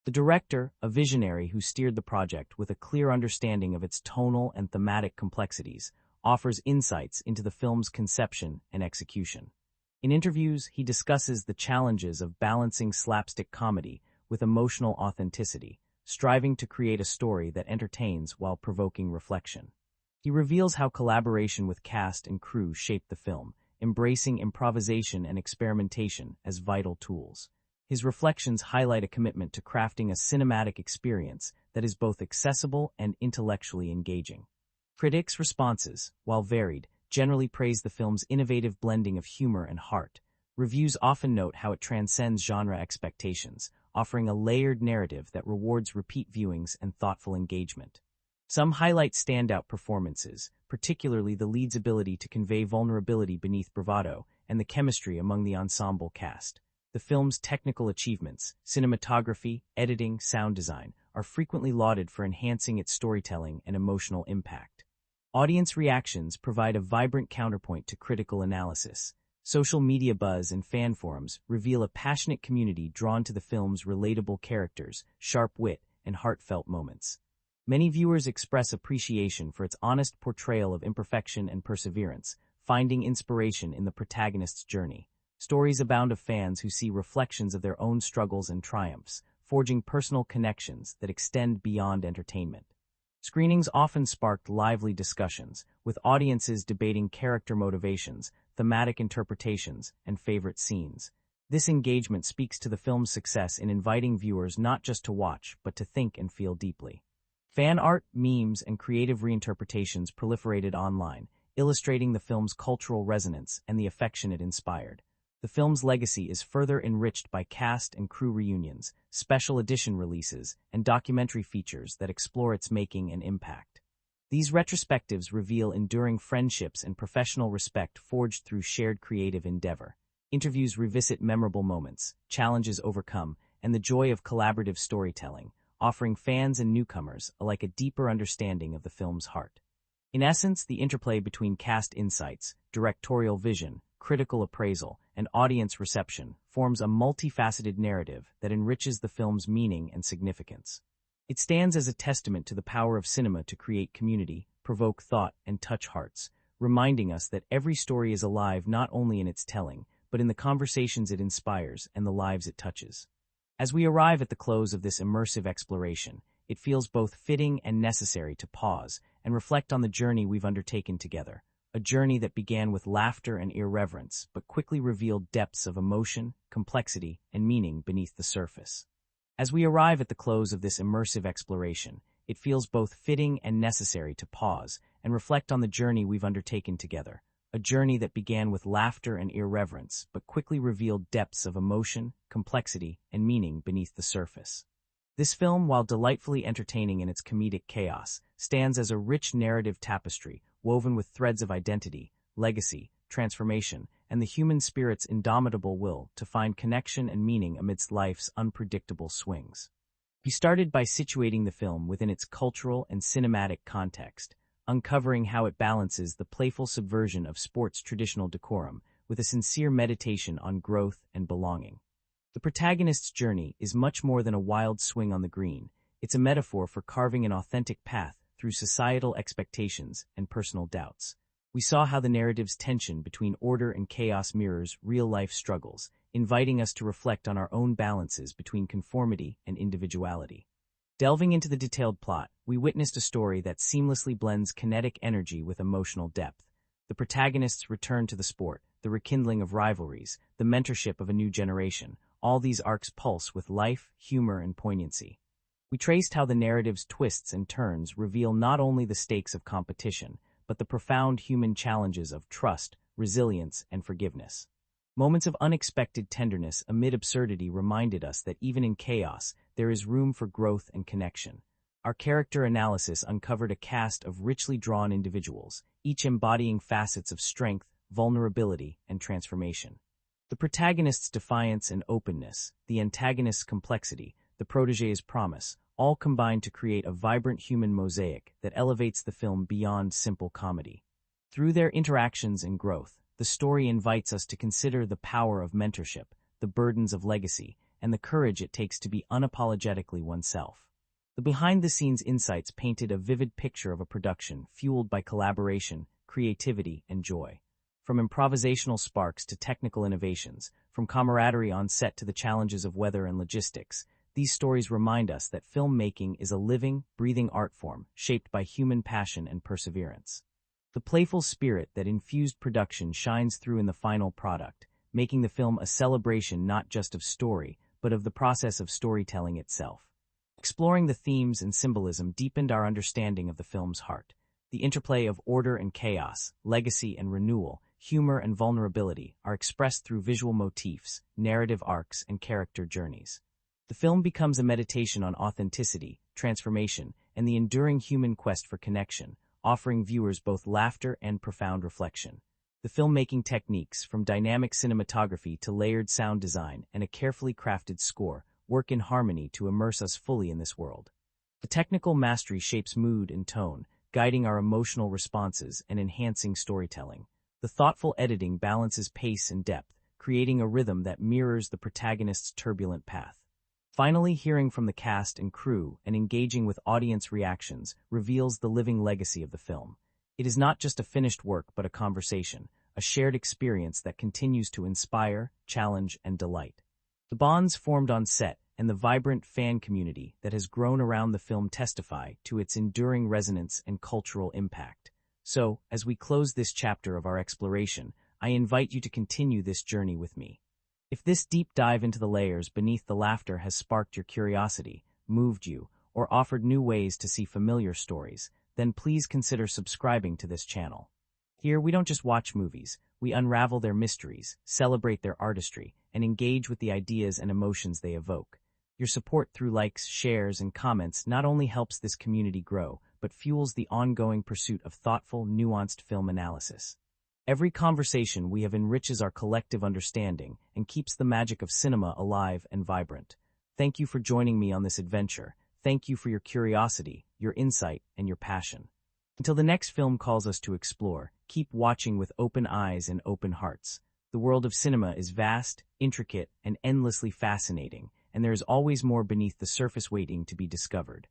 The director, a visionary who steered the project with a clear understanding of its tonal and thematic complexities, offers insights into the film's conception and execution. In interviews, he discusses the challenges of balancing slapstick comedy with emotional authenticity, striving to create a story that entertains while provoking reflection. He reveals how collaboration with cast and crew shaped the film, embracing improvisation and experimentation as vital tools. His reflections highlight a commitment to crafting a cinematic experience that is both accessible and intellectually engaging. Critics' responses, while varied, generally praise the film's innovative blending of humor and heart. Reviews often note how it transcends genre expectations, offering a layered narrative that rewards repeat viewings and thoughtful engagement. Some highlight standout performances, particularly the lead's ability to convey vulnerability beneath bravado and the chemistry among the ensemble cast. The film's technical achievements, cinematography, editing, sound design, are frequently lauded for enhancing its storytelling and emotional impact. Audience reactions provide a vibrant counterpoint to critical analysis. Social media buzz and fan forums reveal a passionate community drawn to the film's relatable characters, sharp wit, and heartfelt moments. Many viewers express appreciation for its honest portrayal of imperfection and perseverance, finding inspiration in the protagonist's journey. Stories abound of fans who see reflections of their own struggles and triumphs, forging personal connections that extend beyond entertainment. Screenings often sparked lively discussions, with audiences debating character motivations, thematic interpretations, and favorite scenes. This engagement speaks to the film's success in inviting viewers not just to watch, but to think and feel deeply. Fan art, memes, and creative reinterpretations proliferated online, illustrating the film's cultural resonance and the affection it inspired. The film's legacy is further enriched by cast and crew reunions, special edition releases, and documentary features that explore its making and impact. These retrospectives reveal enduring friendships and professional respect forged through shared creative endeavor. Interviews revisit memorable moments, challenges overcome, and the joy of collaborative storytelling, offering fans and newcomers alike a deeper understanding of the film's heart. In essence, the interplay between cast insights, directorial vision, critical appraisal, and audience reception forms a multifaceted narrative that enriches the film's meaning and significance. It stands as a testament to the power of cinema to create community, provoke thought, and touch hearts, reminding us that every story is alive not only in its telling, but in the conversations it inspires and the lives it touches. As we arrive at the close of this immersive exploration, it feels both fitting and necessary to pause and reflect on the journey we've undertaken together, a journey that began with laughter and irreverence, but quickly revealed depths of emotion, complexity, and meaning beneath the surface. As we arrive at the close of this immersive exploration, it feels both fitting and necessary to pause and reflect on the journey we've undertaken together, a journey that began with laughter and irreverence, but quickly revealed depths of emotion, complexity, and meaning beneath the surface. This film, while delightfully entertaining in its comedic chaos, stands as a rich narrative tapestry woven with threads of identity, legacy, transformation, and the human spirit's indomitable will to find connection and meaning amidst life's unpredictable swings. He started by situating the film within its cultural and cinematic context, uncovering how it balances the playful subversion of sport's traditional decorum with a sincere meditation on growth and belonging. The protagonist's journey is much more than a wild swing on the green. It's a metaphor for carving an authentic path through societal expectations and personal doubts. We saw how the narrative's tension between order and chaos mirrors real-life struggles, inviting us to reflect on our own balances between conformity and individuality. Delving into the detailed plot, we witnessed a story that seamlessly blends kinetic energy with emotional depth. The protagonist's return to the sport, the rekindling of rivalries, the mentorship of a new generation, all these arcs pulse with life, humor, and poignancy. We traced how the narrative's twists and turns reveal not only the stakes of competition, but the profound human challenges of trust, resilience, and forgiveness. Moments of unexpected tenderness amid absurdity reminded us that even in chaos, there is room for growth and connection. Our character analysis uncovered a cast of richly drawn individuals, each embodying facets of strength, vulnerability, and transformation. The protagonist's defiance and openness, the antagonist's complexity, the protégé's promise, all combine to create a vibrant human mosaic that elevates the film beyond simple comedy. Through their interactions and growth, the story invites us to consider the power of mentorship, the burdens of legacy, and the courage it takes to be unapologetically oneself. The behind-the-scenes insights painted a vivid picture of a production fueled by collaboration, creativity, and joy. From improvisational sparks to technical innovations, from camaraderie on set to the challenges of weather and logistics, these stories remind us that filmmaking is a living, breathing art form shaped by human passion and perseverance. The playful spirit that infused production shines through in the final product, making the film a celebration not just of story, but of the process of storytelling itself. Exploring the themes and symbolism deepened our understanding of the film's heart. The interplay of order and chaos, legacy and renewal, humor and vulnerability are expressed through visual motifs, narrative arcs, and character journeys. The film becomes a meditation on authenticity, transformation, and the enduring human quest for connection, offering viewers both laughter and profound reflection. The filmmaking techniques, from dynamic cinematography to layered sound design and a carefully crafted score, work in harmony to immerse us fully in this world. The technical mastery shapes mood and tone, guiding our emotional responses and enhancing storytelling. The thoughtful editing balances pace and depth, creating a rhythm that mirrors the protagonist's turbulent path. Finally, hearing from the cast and crew and engaging with audience reactions reveals the living legacy of the film. It is not just a finished work but a conversation, a shared experience that continues to inspire, challenge, and delight. The bonds formed on set and the vibrant fan community that has grown around the film testify to its enduring resonance and cultural impact. So, as we close this chapter of our exploration, I invite you to continue this journey with me. If this deep dive into the layers beneath the laughter has sparked your curiosity, moved you, or offered new ways to see familiar stories, then please consider subscribing to this channel. Here, we don't just watch movies, we unravel their mysteries, celebrate their artistry, and engage with the ideas and emotions they evoke. Your support through likes, shares, and comments not only helps this community grow, but fuels the ongoing pursuit of thoughtful, nuanced film analysis. Every conversation we have enriches our collective understanding and keeps the magic of cinema alive and vibrant. Thank you for joining me on this adventure. Thank you for your curiosity, your insight, and your passion. Until the next film calls us to explore, keep watching with open eyes and open hearts. The world of cinema is vast, intricate, and endlessly fascinating, and there is always more beneath the surface waiting to be discovered.